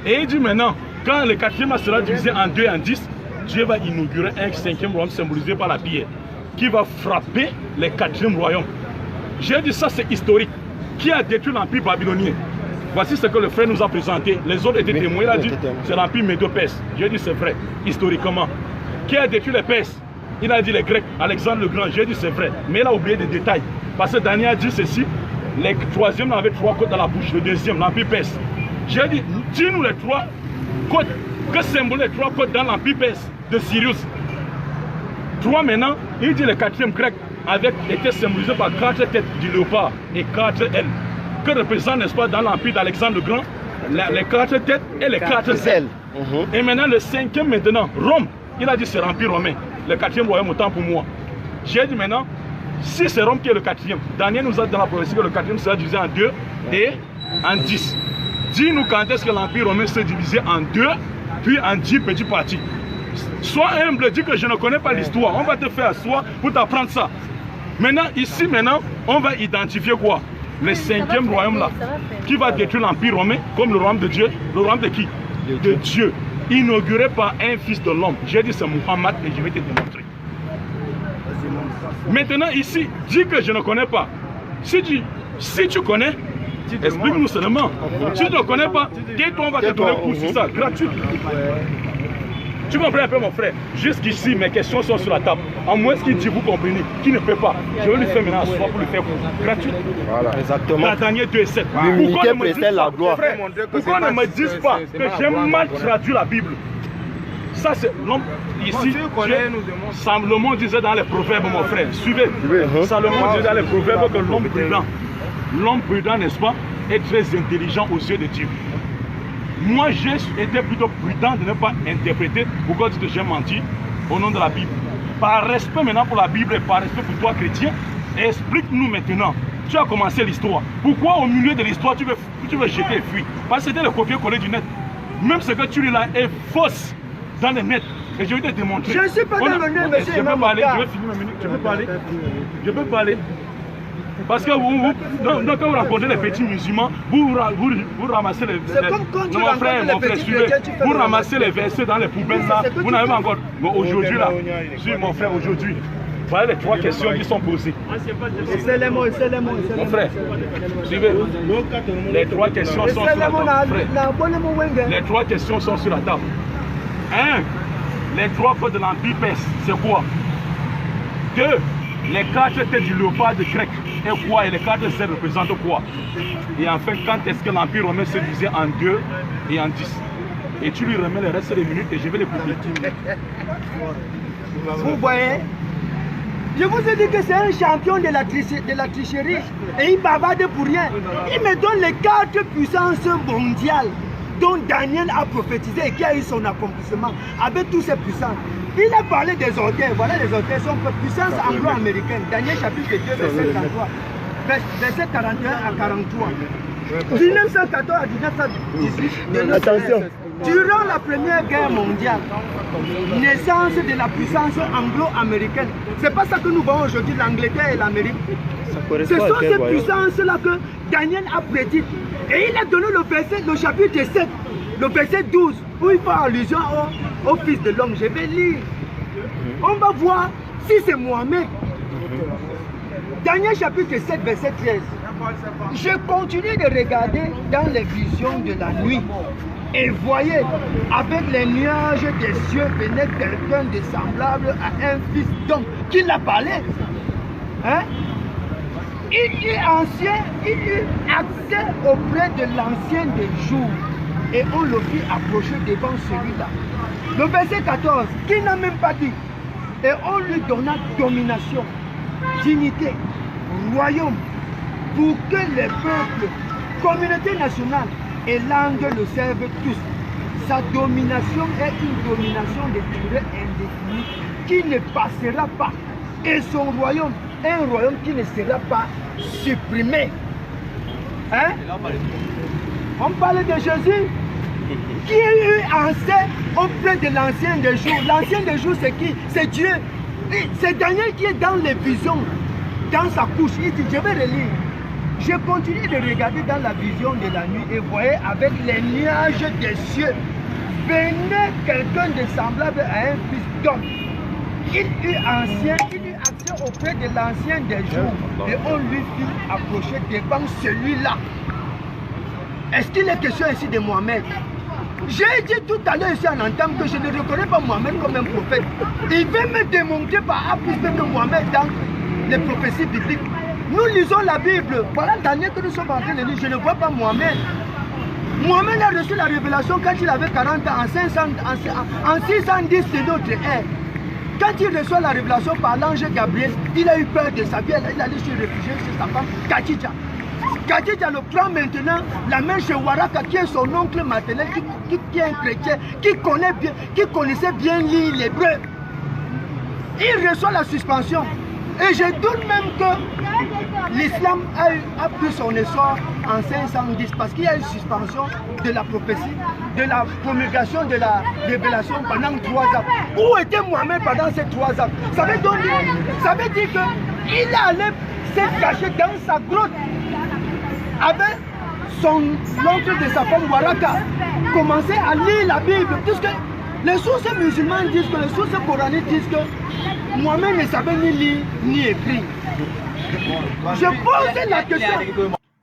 Et il dit maintenant, quand le quatrième sera divisé en 2 et en 10, Dieu va inaugurer un 5e royaume symbolisé par la pierre qui va frapper les 4e royaumes. J'ai dit ça, c'est historique. Qui a détruit l'empire babylonien? Voici ce que le frère nous a présenté. Les autres étaient témoins. Il a dit c'est l'empire médo-perse. J'ai dit c'est vrai, historiquement. Qui a détruit les Perses? Il a dit les Grecs, Alexandre le Grand. J'ai dit c'est vrai. Mais il a oublié des détails. Parce que Daniel a dit ceci. Le troisième avait 3 côtes dans la bouche. Le deuxième, l'empire perse. J'ai dit, dis-nous les 3 côtes. Que symbolisent les 3 côtes dans l'empire perse de Sirius? 3 maintenant. Il dit le 4e grec était symbolisé par 4 têtes du léopard et 4 ailes. Que représente, n'est-ce pas, dans l'empire d'Alexandre le Grand, les 4 têtes et les 4 ailes. Et maintenant, le 5e maintenant, Rome, il a dit c'est l'empire romain. Le 4e royaume, autant pour moi. J'ai dit maintenant, si c'est Rome qui est le 4e, Daniel nous a dit dans la prophétie que le 4e sera divisé en 2 et en 10. Dis-nous quand est-ce que l'empire romain s'est divisé en 2, puis en 10 petits parties. Sois humble, dis que je ne connais pas l'histoire. On va te faire asseoir pour t'apprendre ça. Maintenant, ici, on va identifier quoi? Le 5e royaume là, qui va détruire l'empire romain, comme le royaume de Dieu. Le royaume de qui? De Dieu. Inauguré par un fils de l'homme. J'ai dit c'est Muhammad et je vais te démontrer. Maintenant, ici, dis que je ne connais pas. Si tu connais, explique-nous seulement. Si tu ne connais pas, tais-toi, on va te donner pour ça, gratuit. Tu comprends un peu mon frère? Jusqu'ici, mes questions sont sur la table. À moins qu'il dit, vous comprenez, qui ne peut pas. Je vais lui faire maintenant asseoir pour lui faire gratuit. Voilà, exactement. La dernière 2 et 7. L'unité précède la gloire. Pourquoi ne me disent pas que j'ai mal traduit la Bible? Ça, c'est l'homme ici. Salomon disait dans les proverbes, mon frère. Suivez. Salomon disait dans les proverbes que l'homme prudent, n'est-ce pas, est très intelligent aux yeux de Dieu. Moi, j'ai été plutôt prudent de ne pas interpréter pourquoi tu dis que j'ai menti au nom de la Bible. Par respect maintenant pour la Bible et par respect pour toi, chrétien, explique-nous maintenant. Tu as commencé l'histoire. Pourquoi au milieu de l'histoire, tu veux jeter et fuir? Parce que c'était le copier-coller du net. Même ce que tu lis là est fausse dans le net. Et je vais te démontrer. Je ne suis pas dans le net, monsieur. Je peux parler, je vais finir ma minute. Je peux parler. Je peux parler. Parce que quand vous rencontrez les petits musulmans, vous ramassez les versets. Mon frère, suivez. Vous ramassez les versets dans les poubelles là. Vous n'avez pas encore. Aujourd'hui là, suis mon frère, aujourd'hui. Voilà les 3 questions qui sont posées. C'est les mots. Mon frère, suivez. Les 3 questions sont sur la table. Les 3 questions sont sur la table. 1. Les 3 codes de l'empire perse, c'est quoi? 2. Les 4 têtes du léopard de grec et quoi? Et les 4 ailes représentent quoi? Et enfin, quand est-ce que l'empire romain se divisait en 2 et en 10? Et tu lui remets le reste des minutes et je vais les publier. Vous voyez? Je vous ai dit que c'est un champion de la tricherie et il bavarde pour rien. Il me donne les 4 puissances mondiales dont Daniel a prophétisé et qui a eu son accomplissement avec toutes ces puissances. Il a parlé des orteils. Voilà, les orteils sont puissance anglo-américaine. Daniel chapitre 2, verset 43. Verset 41 à 43. 1914 à 1918. Attention. Durant la Première Guerre mondiale, naissance de la puissance anglo-américaine, c'est pas ça que nous voyons aujourd'hui, l'Angleterre et l'Amérique. Ce sont ces puissances-là que Daniel a prédit. Et il a donné le verset, le chapitre 7, le verset 12, où il fait allusion au Fils de l'homme. Je vais lire. On va voir si c'est Mohamed. Daniel chapitre 7, verset 13. Je continue de regarder dans les visions de la nuit. Et voyez, avec les nuages des cieux venait quelqu'un de semblable à un fils d'homme. Qui l'a parlé? Hein? Il eut accès auprès de l'ancien des jours. Et on le fit approcher devant celui-là. Le verset 14, qui n'a même pas dit. Et on lui donna domination, dignité, royaume, pour que les peuples, communautés nationales et langues le servent tous. Sa domination est une domination de durée indéfinie qui ne passera pas. Et son royaume est un royaume qui ne sera pas supprimé. Hein? On parle de Jésus qui a eu accès auprès de l'ancien des jours. L'ancien des jours, c'est qui? C'est Dieu. C'est Daniel qui est dans les visions, dans sa couche. Il dit, je vais relire. Je continue de regarder dans la vision de la nuit et voyez avec les nuages des cieux venait quelqu'un de semblable à un fils d'homme. Il eut accès auprès de l'ancien des jours et on lui fit approcher devant celui-là. Est-ce qu'il est question ici de Mohamed? J'ai dit tout à l'heure ici en entame que je ne reconnais pas Mohamed comme un prophète. Il veut me démontrer par A plus B que Mohamed dans les prophéties bibliques. Nous lisons la Bible. Voilà Daniel que nous sommes en train de lire. Je ne vois pas Mohamed. Mohamed a reçu la révélation quand il avait 40 ans, en 610 de notre ère. Quand il reçoit la révélation par l'ange Gabriel, il a eu peur de sa vie. Il allait se réfugier chez sa femme Khadija. Khadija le prend maintenant, la main chez Waraka, qui est son oncle maternel, qui est un chrétien, qui connaissait bien lire l'hébreu. Il reçoit la suspension. Et je doute même que l'islam a pris son essor en 510 parce qu'il y a une suspension de la prophétie, de la promulgation de la révélation pendant 3 ans. Où était Mohamed pendant ces 3 ans? Ça veut dire qu'il allait se cacher dans sa grotte avec l'oncle de sa femme Waraka, commencer à lire la Bible. Puisque les sources musulmanes disent que, les sources coraniques disent que Mohamed ne savait ni lire ni écrire. Je pose la question.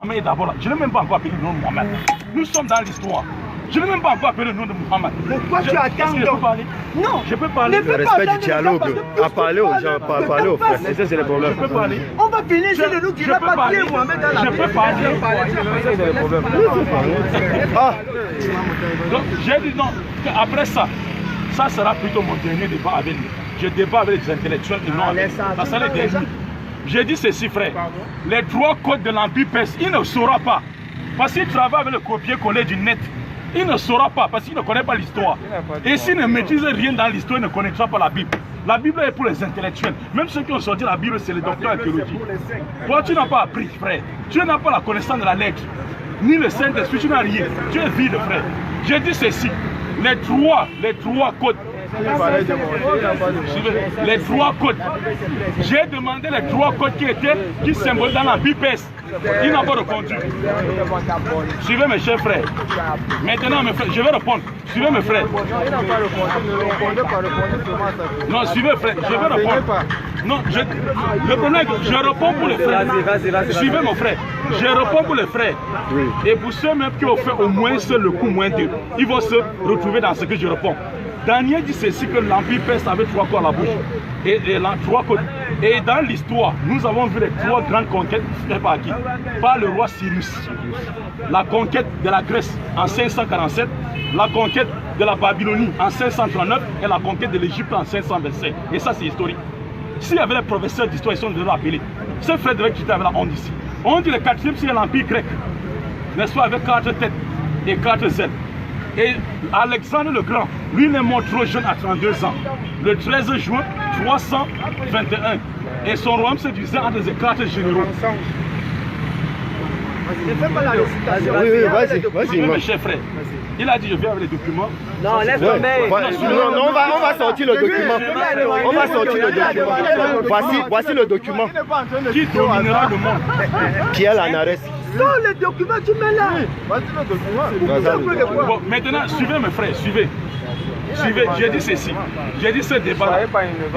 Mais d'abord, je n'ai même pas encore appelé le nom de Mohamed. Nous sommes dans l'histoire. Je n'ai même pas encore appelé le nom de Mohamed. Pourquoi tu attends donc? Non, je peux parler. Le respect du dialogue, à parler aux gens, pas parler aux frères. C'est ça, c'est le problème. Je peux parler. On va finir si ne nous dira pas qui est Mohamed dans la Bible. Je peux parler. Ah. Donc, j'ai dit non. Après ça, ça sera plutôt mon dernier débat avec lui. Je débat avec les intellectuels et non avec. Ça sera le dernier. J'ai dit ceci, frère. Les 3 codes de l'Empire perse, il ne saura pas. Parce qu'il travaille avec le copier-coller du net. Il ne saura pas parce qu'il ne connaît pas l'histoire. Et s'il ne maîtrise rien dans l'histoire, il ne connaîtra pas la Bible. La Bible est pour les intellectuels. Même ceux qui ont sorti la Bible, c'est les docteurs en théologie. Toi, tu n'as pas appris, frère. Tu n'as pas la connaissance de la lettre. Ni le Saint-Esprit, tu n'as rien. Tu es vide, frère. J'ai dit ceci. Les trois codes. Les 3 codes. J'ai demandé les 3 codes qui symbolisent dans la Bible perse. Il n'a pas répondu. Suivez mes chers frères. Maintenant, mes frères, je vais répondre. Suivez mes frères. Non, suivez frère, je vais répondre. Non, le problème est que je réponds pour les frères. Suivez mon frère. Je réponds pour les frères. Et pour ceux même qui ont fait au moins le coup moins dur, ils vont se retrouver dans ce que je réponds. Daniel dit ceci que l'Empire perse avait 3 codes à la bouche. Et 3 codes. Et dans l'histoire, nous avons vu les 3 grandes conquêtes faites par qui? Par le roi Cyrus. La conquête de la Grèce en 547, la conquête de la Babylonie en 539 et la conquête de l'Égypte en 525. Et ça, c'est historique. S'il y avait les professeurs d'histoire, ils sont déjà appelés. Ces frères devaient quitter avec la honte ici. On dit le 4e, c'est l'Empire grec. N'est-ce pas, avec 4 têtes et 4 ailes. Et Alexandre le Grand, lui, il est mort trop jeune à 32 ans. Le 13 juin 321. Et son royaume se divisait entre les 4 généraux. Ne fais pas la récitation. Oui, vas-y. Mes chers frères, il a dit je viens avec les documents. Non, laisse tomber. Non, on va sortir le document. On va sortir le document. Voici le document. Qui dominera le monde? Qui est l'ANARES? Non, les documents, tu mets là. Voici le document. Bon, maintenant, suivez mes frères, suivez. Suivez, j'ai dit ceci. J'ai dit ce débat.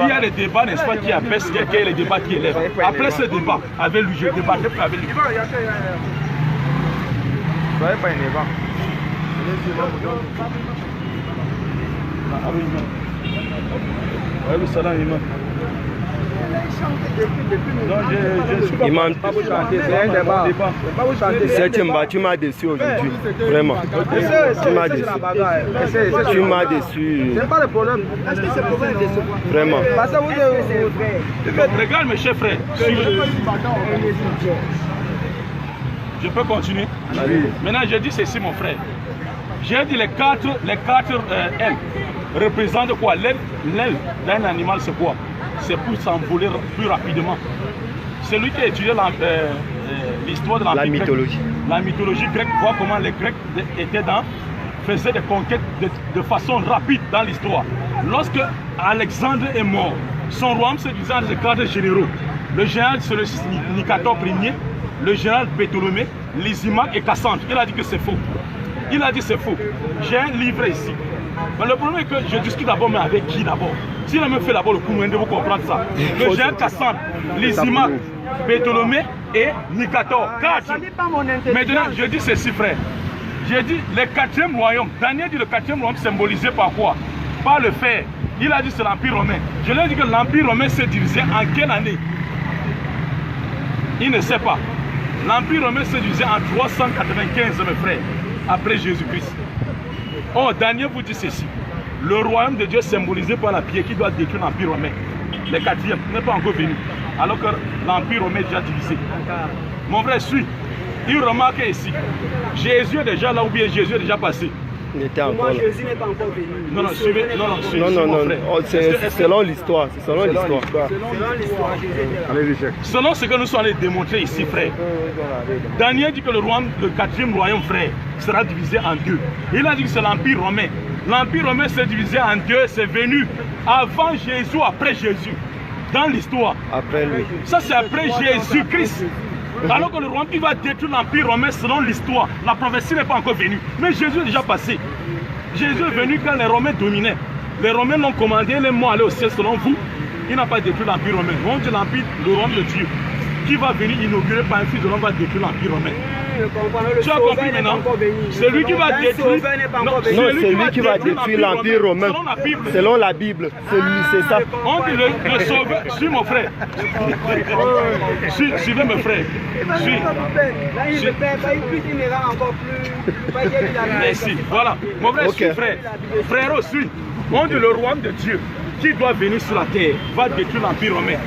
Il y a des débats, n'est-ce pas, qui apaisent quelqu'un et les débats qui élèvent. Après ce débat, avec lui, je débattais plus avec lui. Soyez pas énervant. Oui, salam, imam. Non, je suis pas. Imam, C'est un débat. septième bas, tu m'as déçu aujourd'hui. Vraiment. Tu m'as déçu. Tu m'as déçu. C'est pas le problème. Est-ce que c'est pour être déçu? Vraiment. Parce que vous Regarde mes chers frères, suivez. Je peux continuer? Maintenant, je dis ceci, mon frère. J'ai dit les quatre ailes représentent quoi? L'aile d'un animal, c'est quoi? C'est pour s'envoler plus rapidement. Celui qui a étudié l'histoire de La mythologie. La mythologie grecque, voit comment les Grecs faisaient des conquêtes de façon rapide dans l'histoire. Lorsque Alexandre est mort, son royaume se divisait en des cadres généraux. Le général Nicator Ier, le général Ptolémée, Lysimaque et Cassandre. Il a dit que c'est faux. Il a dit c'est faux. J'ai un livre ici. Mais le problème est que je discute d'abord, mais avec qui d'abord? S'il a même fait d'abord le coup, vous comprendre ça. Le général Cassandre, Lysimaque, Ptolémée et Nicator. Maintenant, je dis ceci, frère. J'ai dit le quatrième royaume. Daniel dit le quatrième royaume symbolisé par quoi? Par le fer. Il a dit c'est l'Empire romain. Je lui ai dit que l'Empire romain s'est divisé en quelle année? Il ne sait pas. L'Empire romain s'est divisé en 395, mes frères, après Jésus-Christ. Oh, Daniel vous dit ceci. Le royaume de Dieu symbolisé par la pierre qui doit détruire l'Empire romain. Le quatrième n'est pas encore venu. Alors que l'Empire romain est déjà divisé. Mon frère, suis. Il remarque ici. Jésus est déjà là ou bien Jésus est déjà passé. Il était encore là. Jésus n'est pas encore venu. Non, suivez. Non. C'est selon l'histoire. C'est selon l'histoire. Selon ce que nous sommes allés démontrer ici, frère. Daniel dit que le quatrième royaume, frère, sera divisé en deux. Il a dit que c'est l'Empire romain. L'Empire romain s'est divisé en deux, c'est venu avant Jésus, après Jésus. Dans l'histoire. Après lui. Ça, c'est après Jésus-Christ. Alors que le royaume qui va détruire l'Empire romain selon l'histoire, la prophétie n'est pas encore venue. Mais Jésus est déjà passé. Jésus est venu quand les Romains dominaient. Les Romains l'ont commandé, les morts allaient au ciel selon vous. Il n'a pas détruit l'Empire romain. On dit le royaume de Dieu qui va venir inaugurer par un fils de l'homme va détruire l'Empire romain. Tu as compris maintenant? C'est lui qui va détruire. Non, c'est lui qui va détruire l'Empire romain. Selon la Bible. C'est ça. On dit le sauveur. Suis mon frère. Suivez mes frères. Merci. Voilà. Mon frère, suis frère. Frère, suis. On dit le royaume de Dieu qui doit venir sur la terre va détruire l'Empire romain.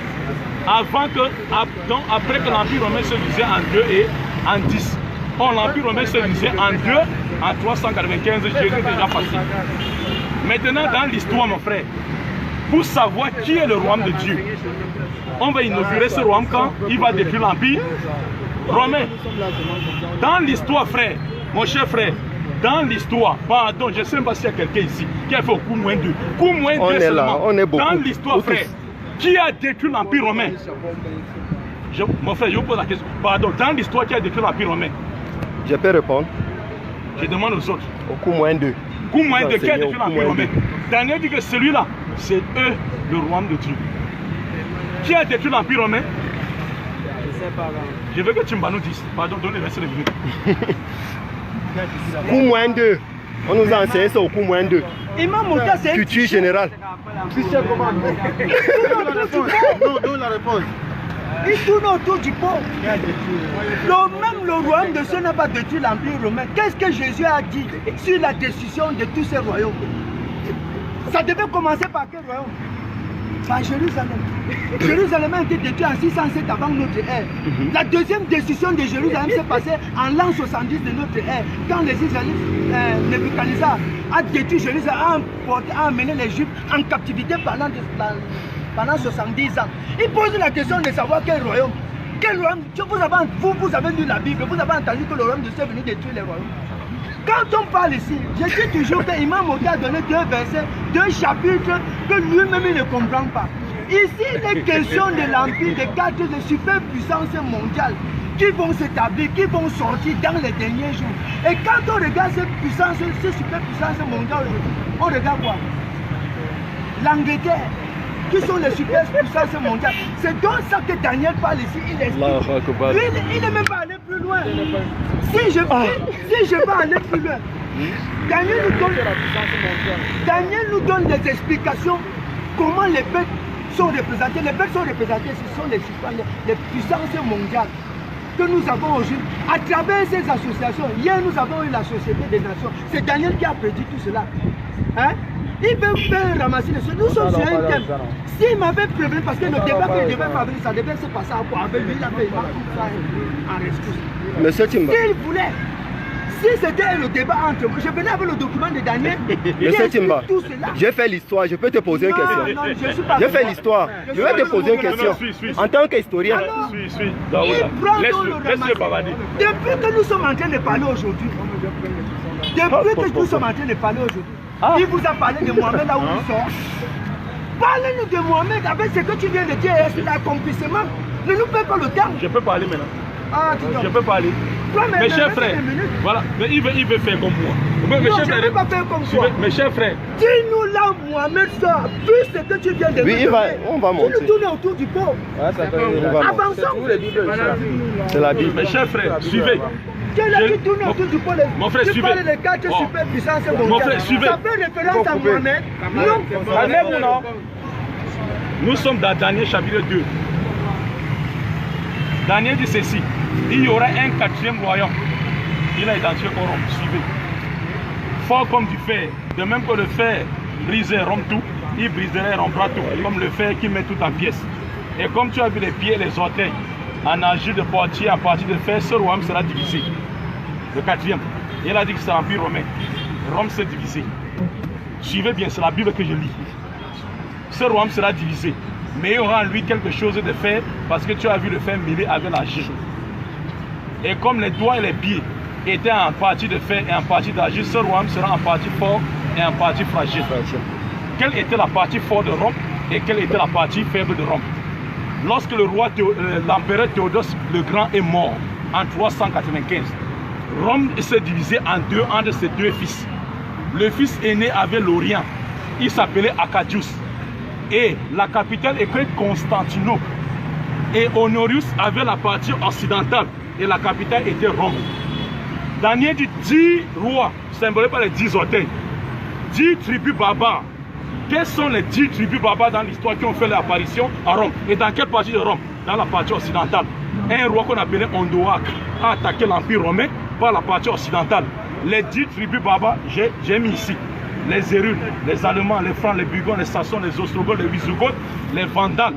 Après que l'Empire romain se divisait en 2 et en 10. L'Empire romain se divisait en 2 en 395. Jésus est déjà passé. Maintenant, dans l'histoire, mon frère, pour savoir qui est le royaume de Dieu, on va inaugurer ce royaume quand il va détruire l'Empire romain. Dans l'histoire, frère, mon cher frère, dans l'histoire, pardon, je ne sais pas s'il y a quelqu'un ici qui a fait au coup moins 2. Coup moins 2 on est seulement. là, on est beaucoup. Dans l'histoire, frère, qui a détruit l'Empire romain? Mon frère, je vous pose la question. Pardon, dans l'histoire, qui a détruit l'Empire romain? Je peux répondre. Je demande aux autres. Au coup moins 2. Coup moins 2, qui a détruit l'Empire romain? Daniel dit que celui-là, c'est eux, le royaume de Dieu. Qui a détruit l'Empire romain? Je veux que Timba nous dise. Pardon, donnez reste les minutes. Coup moins 2. On nous a enseigné ça au coup moins 2. Imam Mouta, c'est culture générale. Tu sais comment? Donne la réponse. Il tourne autour du pot. Même le royaume de Dieu n'a pas détruit l'Empire romain. Qu'est-ce que Jésus a dit sur la destruction de tous ces royaumes? Ça devait commencer par quel royaume? Par Jérusalem. Jérusalem a été détruit en 607 avant notre ère. La deuxième destruction de Jérusalem s'est passée en l'an 70 de notre ère, quand les Israélites, Nebuchadnezzar a détruit Jérusalem, a amené les Juifs en captivité pendant 70 ans. Il pose la question de savoir quel royaume. Quel royaume? Vous avez lu la Bible, vous avez entendu que le royaume de Dieu est venu détruire les royaumes. Quand on parle ici, je dis toujours que Imam Mokhtar a donné 2 versets, 2 chapitres que lui-même il ne comprend pas. Ici, il est question de l'empire de 4 de superpuissances mondiales qui vont s'établir, qui vont sortir dans les derniers jours. Et quand on regarde ces puissances, ces superpuissances mondiales aujourd'hui, on regarde quoi? L'Angleterre, qui sont les superpuissances mondiales. C'est donc ça que Daniel parle ici. Il explique. Il n'est même pas allé plus loin. Si je vais aller plus loin, Daniel nous donne des explications comment les peuples sont représentés. Les peuples sont représentés, ce sont les puissances mondiales que nous avons aujourd'hui. À travers ces associations, hier nous avons eu la Société des Nations. C'est Daniel qui a prédit tout cela. Hein? Il veut faire ramasser les choses. Nous sommes sur un thème. S'il m'avait prévenu, parce que le débat qu'il devait fabriquer, ça devait se passer à quoi? Avec lui, il a fait en rescousse. Monsieur Timba. S'il voulait, si c'était le débat entre vous, je venais avec le document de Daniel. Monsieur Timba, j'ai fait l'histoire, je peux te poser une question. J'ai fait l'histoire, je vais te poser une question. En tant qu'historien. Laisse-le bavarder. Depuis que nous sommes en train de parler aujourd'hui, il vous a parlé de Mohamed là où il sort. Parlez-nous de Mohamed avec ce que tu viens de dire, l'accomplissement. Ne nous fais pas le terme. Je peux parler maintenant. Ah, je peux parler. Mes chers frères, voilà, mais il veut faire comme moi. Non, je ne veux pas faire comme toi. Mes chers frères. Dis-nous là, Mohamed sort. Vu ce que tu viens de dire. Oui, on va monter. Tu nous tournes autour du pot. Avançons. C'est la Bible. Mes chers frères, suivez. Mon frère, suivez. Tu parles de 4 superpuissances mondiales. Mon frère, suivez. Ça fait référence à Mohamed. Non. Nous sommes dans Daniel chapitre 2. Daniel dit ceci. Il y aura un 4e royaume. Il a identifié au Rome. Suivez. Fort comme du fer. De même que le fer brisait rompt tout, il briserait et rompra tout. Comme le fer qui met tout en pièces. Et comme tu as vu les pieds et les orteils en argile de portier à partir de fer, ce royaume sera divisé. Le 4e. Il a dit que c'est l'Empire romain. Rome s'est divisé. Suivez bien, c'est la Bible que je lis. Ce royaume sera divisé. Mais il y aura en lui quelque chose de fer parce que tu as vu le fer mêlé avec l'argile. Et comme les doigts et les pieds étaient en partie de fer et en partie d'argile, ce royaume sera en partie fort et en partie fragile. Quelle était la partie forte de Rome et quelle était la partie faible de Rome? Lorsque l'empereur Théodose le Grand est mort en 395, Rome s'est divisée en deux entre ses 2 fils. Le fils aîné avait l'Orient, il s'appelait Arcadius. Et la capitale était Constantinople. Et Honorius avait la partie occidentale et la capitale était Rome. Daniel dit 10 rois, symbolisés par les 10 orteils, 10 tribus barbares. Quelles sont les 10 tribus barbares dans l'histoire qui ont fait l'apparition à Rome? Et dans quelle partie de Rome? Dans la partie occidentale. Un roi qu'on appelait Ondoac a attaqué l'Empire romain par la partie occidentale. Les 10 tribus barbares, j'ai mis ici. Les Hérules, les Allemands, les Francs, les Burgondes, les Saxons, les Ostrogoths, les Wisigoths, les Vandales.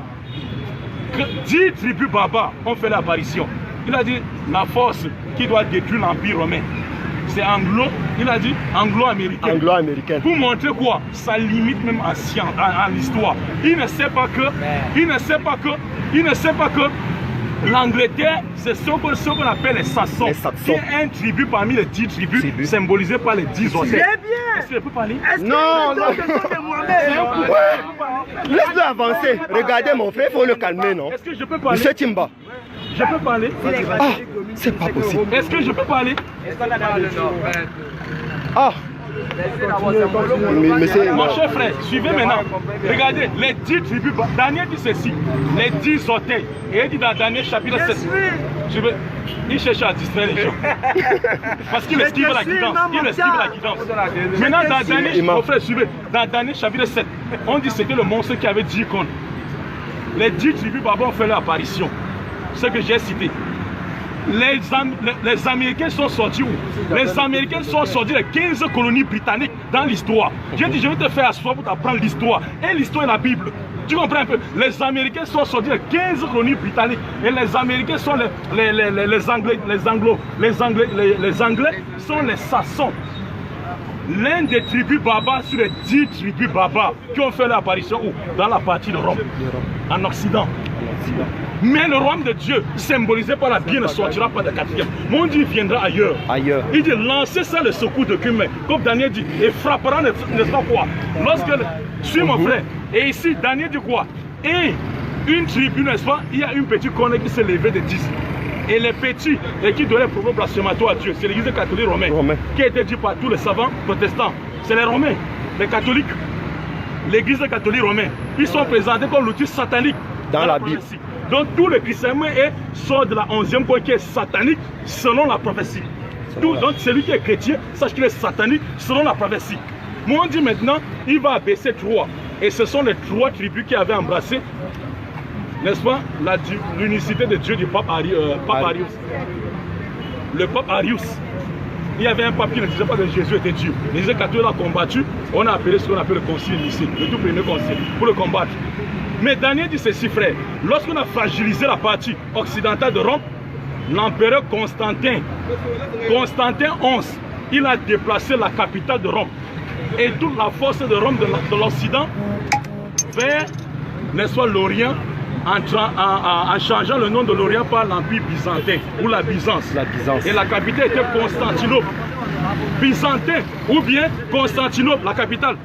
10 tribus barbares ont fait l'apparition. Il a dit la force qui doit détruire l'Empire romain. C'est anglo, il a dit anglo-américain. Anglo-américain. Pour montrer quoi? Ça limite même en science, en histoire. Il ne sait pas que l'Angleterre, c'est ce qu'on appelle les Saxons. Qui est un tribu parmi les 10 tribus symbolisé par les 10 orteils. C'est bien. Est-ce que je peux parler? Non. Laisse-le avancer. Regardez mon frère, il faut le calmer, non? Est-ce que je peux parler? Monsieur Timba. Je peux parler? Ah, c'est pas possible. Est-ce que je peux parler? Ah. Mon cher frère, suivez maintenant. Regardez, les 10 tribus. Daniel dit ceci, les 10 orteils. Et il dit dans Daniel chapitre 7. Il cherche à distraire les gens. Parce qu'il esquive la guidance. Maintenant, dans Daniel, mon frère, suivez. Dans Daniel chapitre 7, on dit que c'était le monstre qui avait 10 cornes. Les 10 tribus barbares ont fait leur apparition. Ce que j'ai cité. Les Américains sont sortis où? Les Américains sont sortis des 15 colonies britanniques dans l'histoire. J'ai dit, je vais te faire asseoir pour t'apprendre l'histoire. Et l'histoire est la Bible. Tu comprends un peu? Les Américains sont sortis des 15 colonies britanniques. Et les Américains sont les Anglais. Les Anglais sont les Saxons. L'un des tribus barbares sur les 10 tribus barbares qui ont fait l'apparition où? Dans la partie de Rome, en Occident. Mais le royaume de Dieu, symbolisé par la bière, ne sortira pas de quatrième. Mon Dieu viendra ailleurs. Il dit, lancez ça le secours de cumin, comme Daniel dit, et frappera, n'est-ce pas quoi? Lorsque, suis mon frère, et ici, Daniel dit quoi? Et une tribu, n'est-ce pas? Il y a une petite corne qui s'est levée de 10. Et les petits, et qui donnaient le propos blasphématoire à Dieu, c'est l'église catholique romaine, qui a été dit par tous les savants protestants. C'est les Romains, les catholiques. L'église catholique romaine, ils sont présentés comme l'outil satanique dans la Bible. Donc tout le christianisme sort de la 11e point qui est satanique selon la prophétie. Donc celui qui est chrétien, sache qu'il est satanique selon la prophétie. Moi on dit maintenant, il va abaisser 3. Et ce sont les 3 tribus qui avaient embrassé, n'est-ce pas, l'unicité de Dieu du pape Arius. Le pape Arius. Il y avait un pape qui ne disait pas que Jésus était Dieu. Les catholiques l'ont combattu. On a appelé ce qu'on appelle le concile Nicée, le tout premier concile, pour le combattre. Mais Daniel dit ceci, frère. Lorsqu'on a fragilisé la partie occidentale de Rome, l'empereur Constantin XI, il a déplacé la capitale de Rome et toute la force de Rome de l'Occident vers, n'est-ce pas, l'Orient, en changeant le nom de l'Orient par l'Empire byzantin ou la Byzance. Et la capitale était Constantinople. Byzantin ou bien Constantinople, la capitale.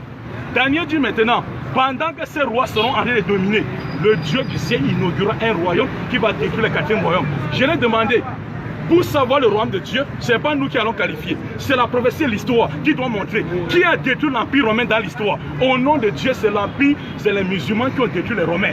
Daniel dit maintenant, pendant que ces rois seront en train de dominer, le Dieu du ciel inaugurera un royaume qui va détruire le 4e royaume. Je l'ai demandé, pour savoir le royaume de Dieu, ce n'est pas nous qui allons qualifier. C'est la prophétie et l'histoire qui doit montrer qui a détruit l'Empire romain dans l'histoire. Au nom de Dieu, c'est l'Empire, c'est les musulmans qui ont détruit les Romains.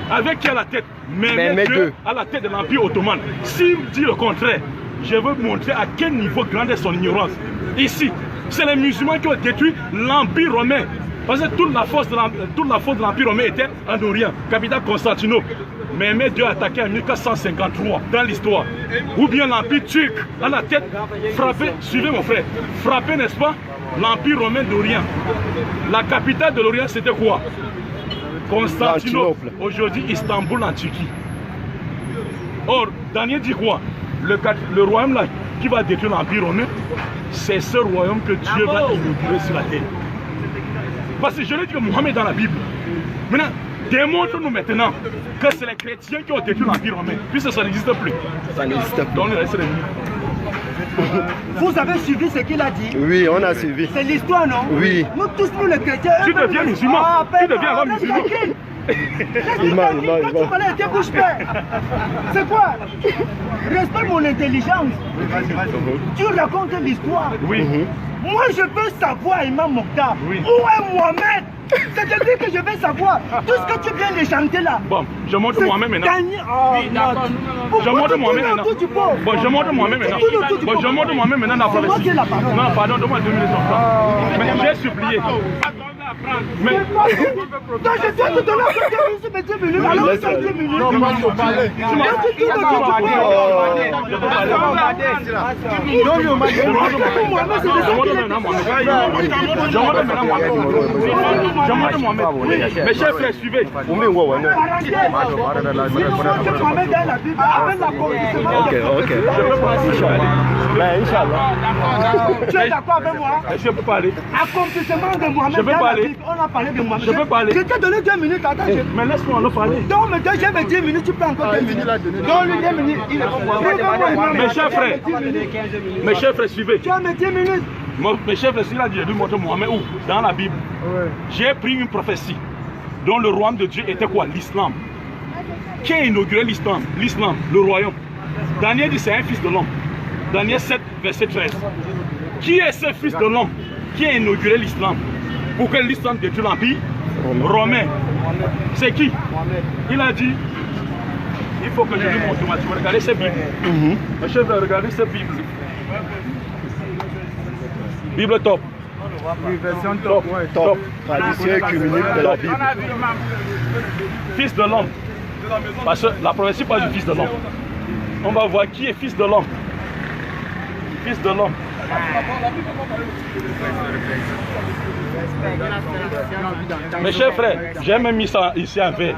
Avec qui à la tête? Mais Dieu à la tête de l'Empire ottoman. S'il dit le contraire, je veux montrer à quel niveau grande est son ignorance. Ici, c'est les musulmans qui ont détruit l'Empire romain. Parce que toute la force de l'Empire romain était en Orient, capitale Constantinople. Mais Dieu a attaqué en 1453 dans l'histoire. Ou bien l'Empire turc à la tête, frappé, suivez mon frère, frappé, n'est-ce pas, l'Empire romain d'Orient. La capitale de l'Orient, c'était quoi? Constantinople. Aujourd'hui, Istanbul en Turquie. Or, Daniel dit quoi? Le royaume là, qui va détruire l'Empire romain, c'est ce royaume que Dieu va inaugurer sur la terre. Parce que je l'ai dit que Mohamed est dans la Bible. Maintenant, démontre-nous maintenant que c'est les chrétiens qui ont détruit l'Empire romain, puisque ça n'existe plus. Ça n'existe plus. Donc, vous avez suivi ce qu'il a dit? Oui, on a suivi. C'est l'histoire, non? Oui. Nous tous, nous les chrétiens. Tu deviens musulman. Tu deviens avant musulman. C'est quoi? Respecte mon intelligence. Tu racontes l'histoire. Oui. Moi, je veux savoir, Imam Mokhtar, où est Mohamed? C'est-à-dire que je veux savoir tout ce que tu viens de chanter là. Bon, je montre Mohamed maintenant. Je montre Mohamed maintenant. Bon, je montre Mohamed maintenant. Bon, je montre Mohamed maintenant dans la prophétie. Non, pardon, donne-moi 2 minutes. Mais j'ai supplié. Mais donc je dois te donner 10 minutes. Alors 10 minutes. Non, moi je veux parler. Tu m'as dit tout mes chers frères, suivez. Ok. Tu es d'accord avec moi? Je peux parler. Accomplissement de Mohamed. Je peux parler. On a parlé de Mohamed. Je peux parler. Je t'ai donné 2 minutes. Attends, mais laisse-moi en parler. Donc, mais j'ai 10 minutes, tu peux encore 2 minutes. Donne-lui 2 minutes. Mes chers frères, suivez. Tu as mes 10 minutes. Mes chers frères, il a dit, lui montrer Mohamed où? Dans la Bible. J'ai pris une prophétie dont le royaume de Dieu était quoi? L'islam. Qui a inauguré l'islam? L'islam, le royaume. Daniel dit c'est un fils de l'homme. Daniel 7, verset 13. Qui est ce fils de l'homme qui a inauguré l'islam pour que l'islam détruise l'empire romain? C'est qui? Il a dit, il faut que je lui montre. Regardez cette Bible. Mes chers frères, regardez cette Bible. Bible top. Oui, version top. Top. Tradition écuménique de la Bible. Fils de l'homme. Parce que la prophétie parle du fils de l'homme. On va voir qui est fils de l'homme. Fils de l'homme. Mes chers frères, j'ai même mis ça ici en vert.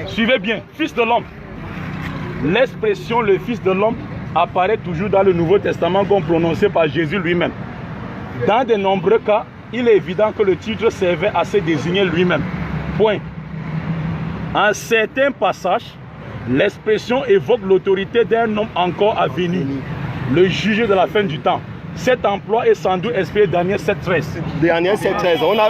Suivez bien. Fils de l'homme. L'expression le fils de l'homme apparaît toujours dans le Nouveau Testament comme prononcé par Jésus lui-même. Dans de nombreux cas, il est évident que le titre servait à se désigner lui-même. Point. En certains passages, l'expression évoque l'autorité d'un homme encore à venir, le juge de la fin du temps. Cet emploi est sans doute inspiré de Daniel 7.13. Daniel 7.13. On a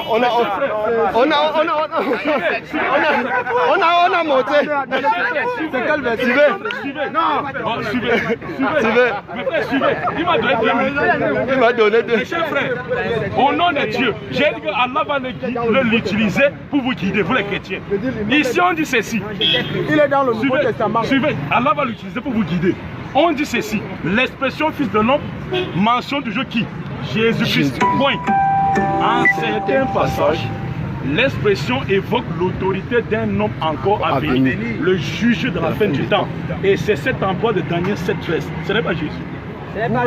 monté. C'est quel verset? Suivez. Non. Suivez. Il m'a donné 2 minutes. Il m'a donné 2 Mes chers frères, au nom de Dieu, j'ai dit que Allah va l'utiliser pour vous guider, vous les chrétiens. Ici on dit ceci. Il est dans le Nouveau Testament. Suivez. Allah va l'utiliser pour vous guider. On dit ceci, l'expression fils de l'homme mentionne toujours qui? Jésus-Christ. Point. En certains passages, l'expression évoque l'autorité d'un homme encore à venir, le juge de la fin du temps. Et c'est cet emploi de Daniel 7.13. Ce n'est pas Jésus.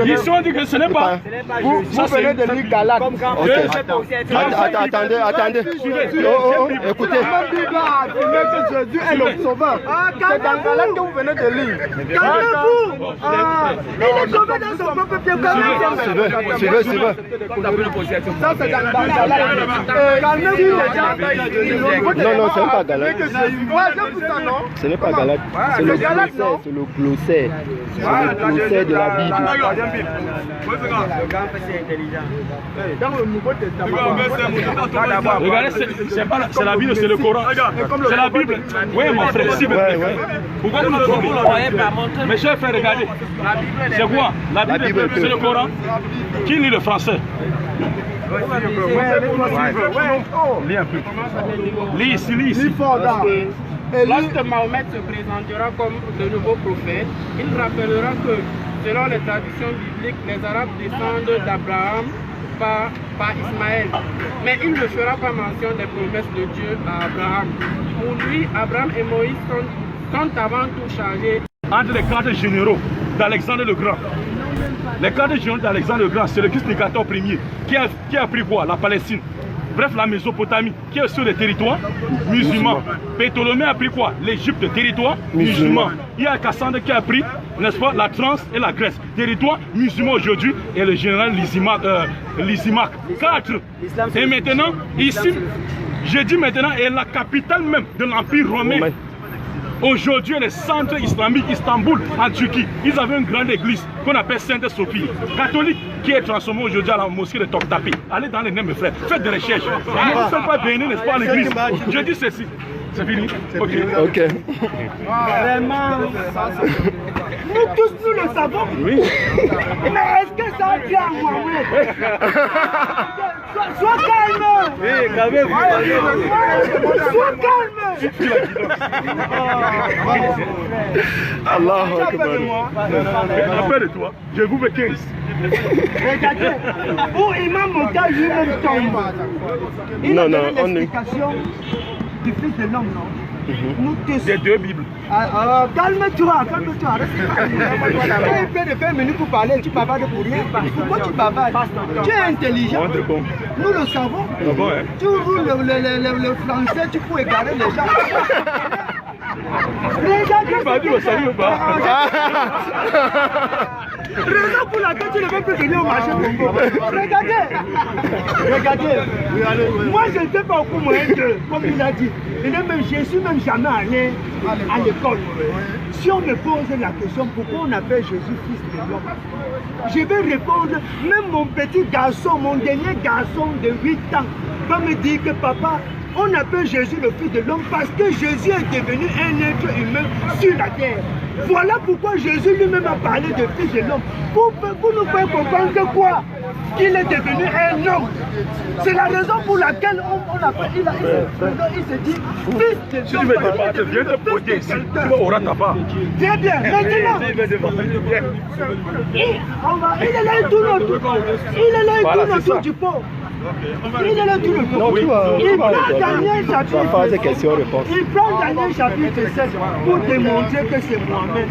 Ici on dit que ce n'est pas. Vous venez de lire Galates. Attendez. Écoutez. Jésus est le sauveur. C'est dans Galates que vous venez de lire. Calmez-vous. Il est sauvé dans son propre pied. Suivez. Ça c'est dans Galates. Calmez-vous les gens. Non, ce n'est pas Galates. Ce n'est pas Galates. C'est le glossaire. C'est le glossaire de la Bible. Dans le Nouveau Testament. Regardez, c'est la Bible, c'est le Coran. C'est la Bible. Oui, mon frère, s'il vous plaît. Pourquoi vous ne comprenez pas? Mes chers frères, regardez. C'est quoi? La Bible, c'est le Coran. Qui lit le français? Lis un peu. Lis ici. Lorsque Mahomet se présentera comme le nouveau prophète, il rappellera que, selon les traditions bibliques, les Arabes descendent d'Abraham par Ismaël. Mais il ne fera pas mention des promesses de Dieu à Abraham. Pour lui, Abraham et Moïse sont avant tout chargés. Entre les cadres généraux d'Alexandre le Grand. Les cadres généraux d'Alexandre le Grand, c'est le Christificateur premier qui a pris quoi? La Palestine. Bref, la Mésopotamie, qui est sur les territoires musulmans. Ptolémée a pris quoi? L'Égypte, territoire musulman. Il y a Cassandre qui a pris, n'est-ce pas, la Trance et la Grèce. Territoire musulman aujourd'hui, et le général Lysimaque. 4. Et maintenant, ici, je dis maintenant, est la capitale même de l'Empire romain. Aujourd'hui, les centres islamiques, Istanbul, en Turquie, ils avaient une grande église qu'on appelle Sainte-Sophie, catholique, qui est transformée aujourd'hui à la mosquée de Toktapi. Allez dans les mes frères, faites des recherches. Vous ne faites pas bénir, n'est-ce pas, à l'église. Je dis ceci. C'est fini? Ok. Vraiment. Nous tous, nous le savons. Oui. Mais est-ce que ça dit à Mohamed? Sois calme. Oui, calmez-vous. Sois calme. Allahu Akbar. Après de toi, je vous mets 15. Regardez, où Imam Mouta lui-même tombe. Il a donné l'explication du fils de l'homme, non? Nous tous. Des 2 Bibles. Calme-toi. Il fait de 20 minutes pour parler, tu bavardes pour rien. Pourquoi tu bavardes? Tu es intelligent. Nous le savons. Tu ouvres le français, tu peux égarer les gens. Regardez. Raison pour laquelle tu ne veux plus venir au marché Congo. Regardez. Moi, je ne sais pas comment comme il a dit. Je ne suis même jamais allé à l'école. Si on me pose la question pourquoi on appelle Jésus fils de l'homme, je vais répondre, même mon petit garçon, mon dernier garçon de 8 ans, va me dire que papa, on appelle Jésus le fils de l'homme parce que Jésus est devenu un être humain sur la terre. Voilà pourquoi Jésus lui-même a parlé de fils de l'homme. Pour nous faire comprendre que quoi? Qu'il est devenu un homme. C'est la raison pour laquelle on appelle, il se dit fils de l'homme. Si tu veux débattre, viens te poser ici. Tu auras ta part. Très bien. Maintenant, il est là, il tourne autour. Il est là, il tourne autour du pot. Il est là tout le temps. Il prend Daniel chapitre 7 pour démontrer que c'est Mohamed.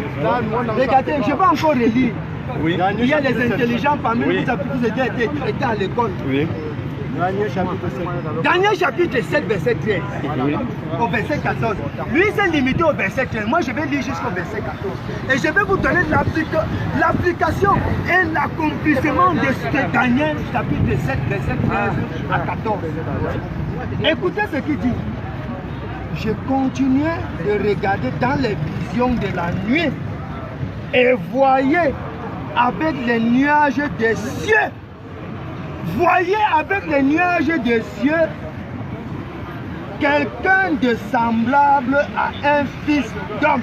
Regardez, je vais encore relire. Oui. Il y a des intelligents parmi nous qui étaient à l'école. Oui. Daniel chapitre 7, verset 13. Oui. Au verset 14. Lui, s'est limité au verset 13. Moi, je vais lire jusqu'au verset 14. Et je vais vous donner l'application et l'accomplissement de ce Daniel chapitre 7, verset 13 à 14. Écoutez ce qu'il dit. je continuais de regarder dans les visions de la nuit et voyais avec les nuages des cieux, quelqu'un de semblable à un fils d'homme.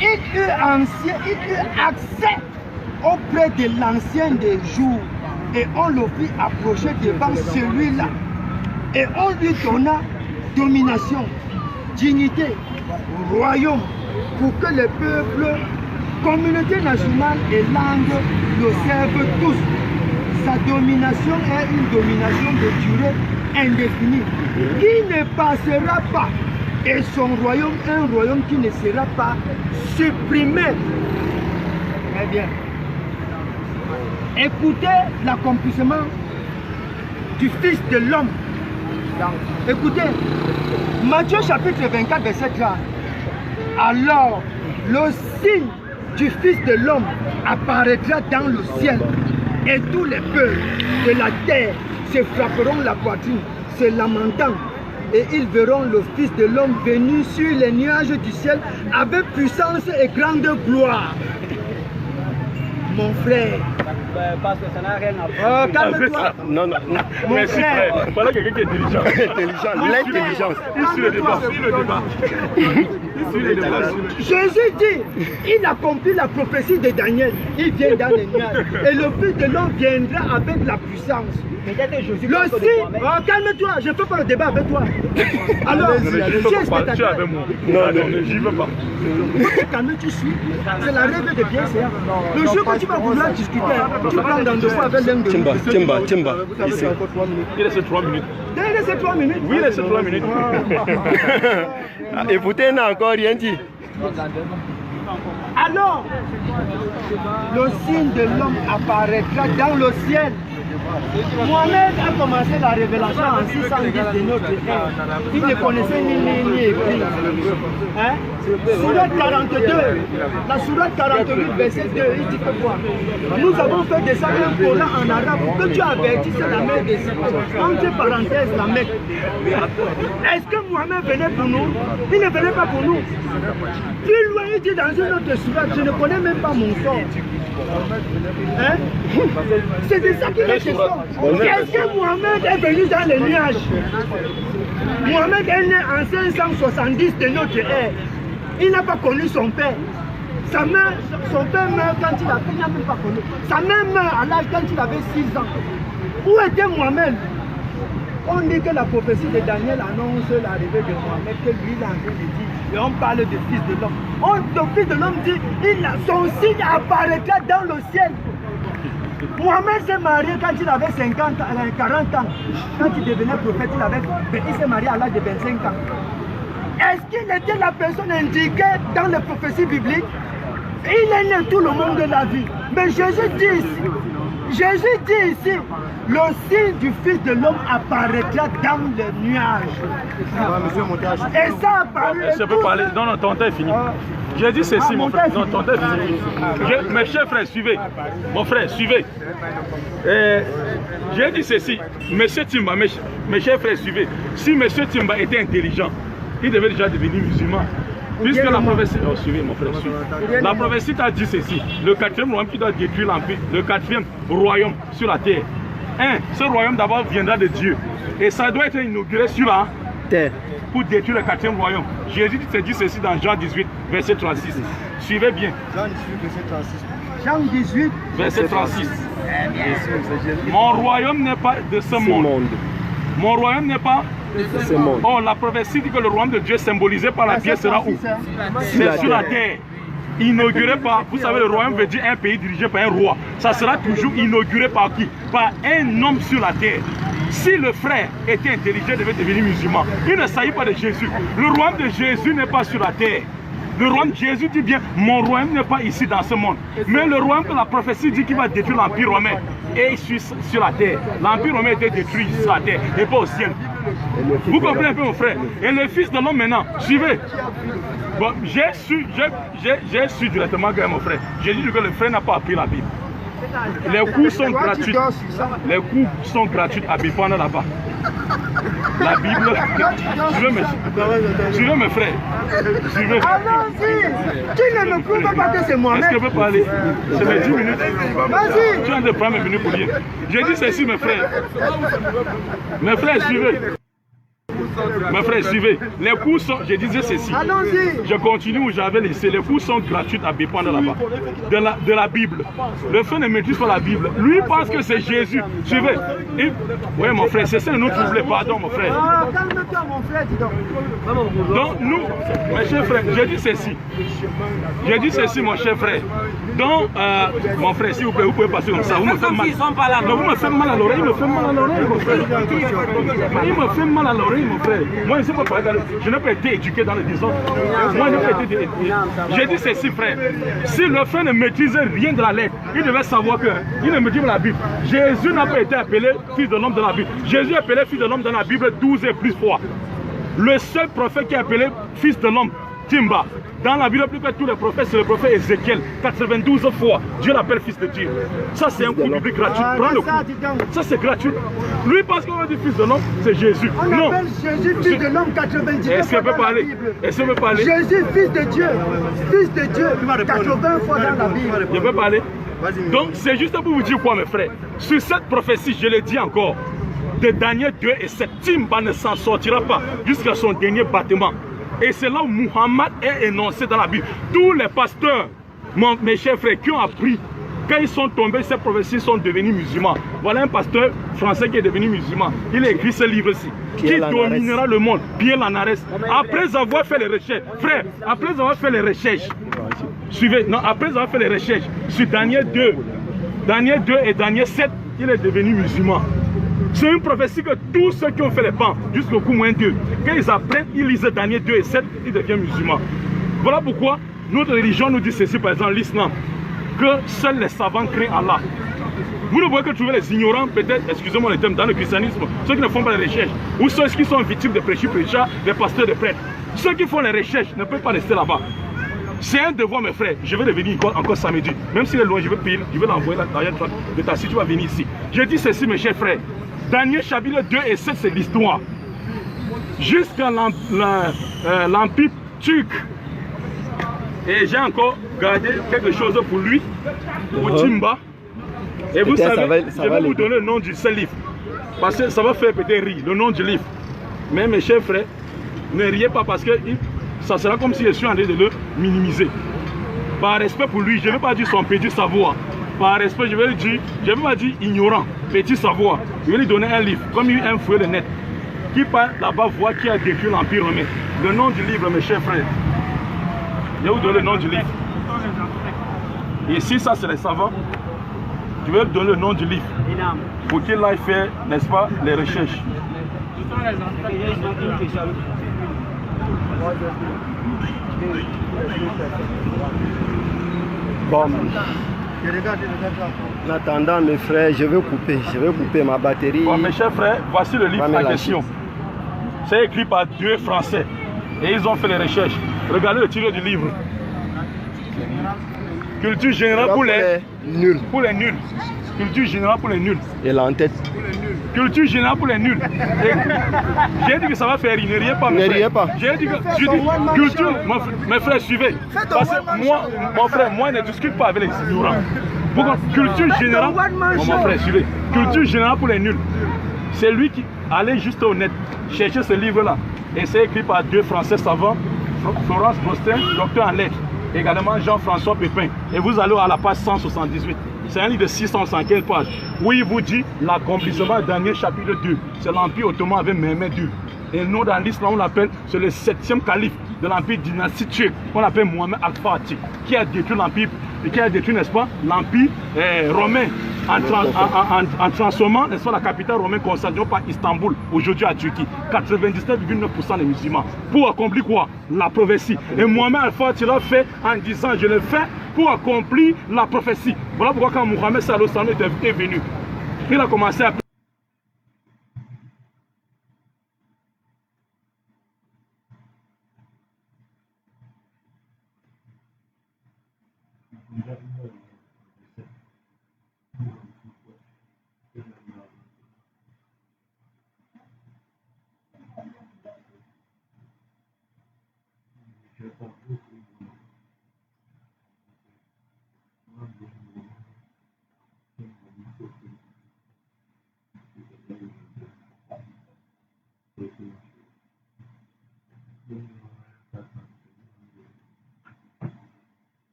Il eut accès auprès de l'ancien des jours et on le fit approcher devant celui-là et on lui donna domination, dignité, royaume pour que les peuples, communautés nationales et langues le servent tous. Sa domination est une domination de durée indéfinie qui ne passera pas et son royaume est un royaume qui ne sera pas supprimé. Très bien. Écoutez l'accomplissement du Fils de l'homme. Écoutez, Matthieu chapitre 24, verset 30. Alors, le signe du Fils de l'homme apparaîtra dans le ciel et tous les peuples de la terre se frapperont la poitrine, se lamentant, et ils verront le Fils de l'homme venu sur les nuages du ciel avec puissance et grande gloire. Mon frère, parce que ça n'a rien à voir. calme-toi. Non. Mon Merci, frère. frère. Voilà quelqu'un qui est intelligent. L'intelligence. Il suit le débat. Jésus dit, il accomplit la prophétie de Daniel. Il vient dans les nuages. Et le Fils de l'homme viendra avec la puissance. Le signe, calme-toi, je ne fais pas le débat avec toi. Alors, Tu es avec moi. Non, j'y veux pas. Quand tu suis, c'est la règle de bien séant. Le jour que tu vas vouloir discuter, tu prends dans deux fois avec l'un de nous. Timba. Ici. Il reste 3 minutes. Il reste 3 minutes. Oui, il reste 3 minutes. Écoutez, n'a encore rien dit. Alors, le signe de l'homme apparaîtra dans le ciel. Mohamed a commencé la révélation en 610 de notre ère. Il ne connaissait ni écrit. Hein? Sourate 42, la sourate 48, verset 2, il dit que quoi? Nous avons fait descendre un Coran en arabe pour que tu avertisses la mer des cieux. Entre parenthèses, la Mecque. Est-ce que Mohamed venait pour nous? Il ne venait pas pour nous. Plus loin, il dit dans une autre sourate, je ne connais même pas mon sort. Hein? C'est de ça qu'il est question. Est-ce que Mohamed est venu dans les nuages? Mohamed est né en 570 de notre ère. Il n'a pas connu son père. Son père meurt quand il n'a même pas connu. Sa mère meurt à l'âge quand il avait 6 ans. Où était Mohamed? On dit que la prophétie de Daniel annonce l'arrivée de Mohamed, que lui il est en train de dire. Et on parle du Fils de l'homme. Le Fils de l'homme dit, son signe apparaîtra dans le ciel. Mohamed s'est marié quand il avait 40 ans. Quand il devenait prophète, il s'est marié à l'âge de 25 ans. Est-ce qu'il était la personne indiquée dans les prophéties bibliques? Il est né tout le monde de la vie. Mais Jésus dit ici, le signe du Fils de l'homme apparaîtra dans les nuages. Et ça apparaît. Je peux parler? Non, ton temps est fini. J'ai dit ceci, mon frère. Non, ton temps est fini. Mes chers frères, suivez. Mon frère, suivez. J'ai dit ceci. Monsieur Timba, mes chers frères, suivez. Si Monsieur Timba était intelligent, il devait déjà devenir musulman. Puisque la prophétie, suivez mon frère, suivez. La prophétie t'a dit ceci, le 4e royaume qui doit détruire l'empire, le 4e royaume sur la terre. Ce royaume d'abord viendra de Dieu. Et ça doit être inauguré sur la terre pour détruire le 4e royaume. Jésus dit ceci dans Jean 18, verset 36. Suivez bien. Jean 18, verset 36. Mon royaume n'est pas de ce monde. Mon royaume n'est pas de ce monde. Oh, la prophétie dit que le royaume de Dieu symbolisé par la pierre sera où? C'est sur la terre. Inauguré par, vous savez, le royaume veut dire un pays dirigé par un roi. Ça sera toujours inauguré par qui? Par un homme sur la terre. Si le frère était intelligent, il devait devenir musulman. Il ne s'agit pas de Jésus. Le royaume de Jésus n'est pas sur la terre. Le royaume de Jésus dit bien, mon royaume n'est pas ici dans ce monde. Mais le royaume que la prophétie dit qu'il va détruire l'empire romain est sur la terre. L'empire romain était détruit sur la terre et pas au ciel. Vous comprenez un peu mon frère? Et le Fils de l'homme maintenant, suivez. Bon, j'ai su directement que mon frère. J'ai dit que le frère n'a pas appris la Bible. Les cours sont gratuits. Les cours sont gratuits à Bipana là-bas. la Bible. Suivez mes frères. Allons-y. Tu ne me prouves pas que c'est Mohamed. Est-ce que je peux parler? C'est mes 10 minutes. Vas-y. Tu viens de prendre mes minutes pour dire. J'ai dit ceci, mes frères. Mes frères, suivez. Mes frères, suivez. Les cours sont, je disais ceci. Allons-y. Je continue où j'avais laissé. Les cours sont gratuits à Bépanda là-bas. De la Bible. Le frère ne maîtrise pas la Bible. Lui pense que c'est Jésus. Suivez. Oui, mon frère, c'est ça le nom troublé. Pardon, mon frère. Ah, calme-toi, mon frère, dis donc. Donc, nous, mes chers frères, j'ai dit ceci. J'ai dit ceci, mon cher frère. Donc, mon frère, s'il vous plaît, vous pouvez passer comme ça. Vous me faites mal. Non, vous me faites mal à l'oreille. Il me fait mal à l'oreille, mon frère. Il me fait mal à l'oreille, mon frère. Moi, je n'ai pas été éduqué dans le désordre. Moi, je n'ai pas été éduqué. J'ai dit ceci, frère. Si le frère ne maîtrisait rien de la lettre, il devait savoir qu'il ne maîtrise pas la Bible. Jésus n'a pas été appelé fils de l'homme dans la Bible. Jésus est appelé fils de l'homme dans la Bible 12 et plus fois. Le seul prophète qui est appelé fils de l'homme, Timba. Dans la Bible, plus que tous les prophètes, c'est le prophète Ézéchiel. 92 fois, Dieu l'appelle fils de Dieu. Ça, c'est un coup biblique gratuit. Prends le coup. Ça, c'est gratuit. Lui, parce qu'on va dire fils de l'homme, c'est Jésus. On Non. appelle Jésus fils de l'homme 90 Est-ce fois qu'elle peut dans la parler? Bible. Est-ce qu'elle peut parler? Jésus fils de Dieu. Fils de Dieu. 80 fois dans la Bible. Je peux parler? Donc, c'est juste pour vous dire quoi, mes frères. Sur cette prophétie, je le dis encore, de Daniel 2 et 7, Timba ne s'en sortira pas jusqu'à son dernier battement. Et c'est là où Muhammad est énoncé dans la Bible. Tous les pasteurs, mes chers frères, qui ont appris, quand ils sont tombés, ces prophéties sont devenus musulmans. Voilà un pasteur français qui est devenu musulman. Il a écrit ce livre-ci, qui dominera le monde, Pierre Lanares. Après avoir fait les recherches, frère, après avoir fait les recherches, suivez, non, après avoir fait les recherches sur Daniel 2 et Daniel 7, il est devenu musulman. C'est une prophétie que tous ceux qui ont fait les bancs jusqu'au coup moins 2, quand ils apprennent, ils lisent Daniel 2 et 7, ils deviennent musulmans. Voilà pourquoi notre religion nous dit ceci, par exemple l'islam, que seuls les savants craignent Allah. Vous ne pouvez que trouver les ignorants, peut-être, excusez-moi le terme, dans le christianisme, ceux qui ne font pas les recherches, ou ceux qui sont victimes de prêcheurs, des pasteurs, des prêtres. Ceux qui font les recherches ne peuvent pas rester là-bas. C'est un devoir, mes frères. Je vais revenir encore samedi. Même s'il est loin, je vais payer, je vais l'envoyer derrière de ta si tu vas venir ici. Je dis ceci, mes chers frères. Daniel chapitre 2 et 7, c'est l'histoire. Jusqu'à l'Empire turc. Et j'ai encore gardé quelque chose pour lui, pour Timba. Et vous savez, je vais vous donner le nom du seul livre. Parce que ça va faire peut-être rire, le nom du livre. Mais mes chers frères, ne riez pas parce que ça sera comme si je suis en train de le minimiser. Par respect pour lui, je ne vais pas dire son petit savoir. Par respect, je vais vais pas dire ignorant, petit savoir. Je vais lui donner un livre, comme un fouet de net, qui parle là-bas, voit qui a détruit l'Empire romain. Le nom du livre, mes chers frères. Je vais vous donner le nom du livre. Ici, ça c'est les savants. Je vais vous donner le nom du livre. Pour qu'il aille faire, n'est-ce pas, les recherches. Bon. En attendant, mes frères, je vais couper ma batterie. Bon, mes chers frères, voici le livre en question. C'est écrit par 2 Français. Et ils ont fait les recherches. Regardez le titre du livre. Culture générale pour les nuls. Pour les nuls. Culture générale pour les nuls. Et là en tête. Culture générale pour les nuls. J'ai dit que ça va faire rire. Ne riez pas. Ne riez pas. J'ai dit que culture. Mes frères, suivez. Parce que moi, mon frère, moi, ne discute pas avec les ignorants. Pourquoi? Culture générale. Mon frère, suivez. Culture générale pour les nuls. C'est lui qui allait juste au net chercher ce livre-là. Et c'est écrit par 2 Français savants, Florence Bostin, docteur en lettres, également Jean-François Pépin. Et vous allez à la page 178. C'est un livre de 675 pages où il vous dit l'accomplissement de Daniel chapitre 2. C'est l'Empire ottoman avec Mehmed II. Et nous, dans l'islam, on l'appelle, c'est le 7e calife de l'Empire dynastique turc. On l'appelle Mohamed Al-Fatih, qui a détruit l'Empire, qui a détruit, n'est-ce pas, l'Empire romain en transformant, n'est-ce pas, la capitale romaine Constantinople par Istanbul, aujourd'hui à Turquie. 99,9% des musulmans. Pour accomplir quoi? La prophétie. Et Mohamed Al-Fatih l'a fait en disant, je le fais pour accomplir la prophétie. Voilà pourquoi quand Mohamed Sallallahu alayhi wa sallam est venu, il a commencé à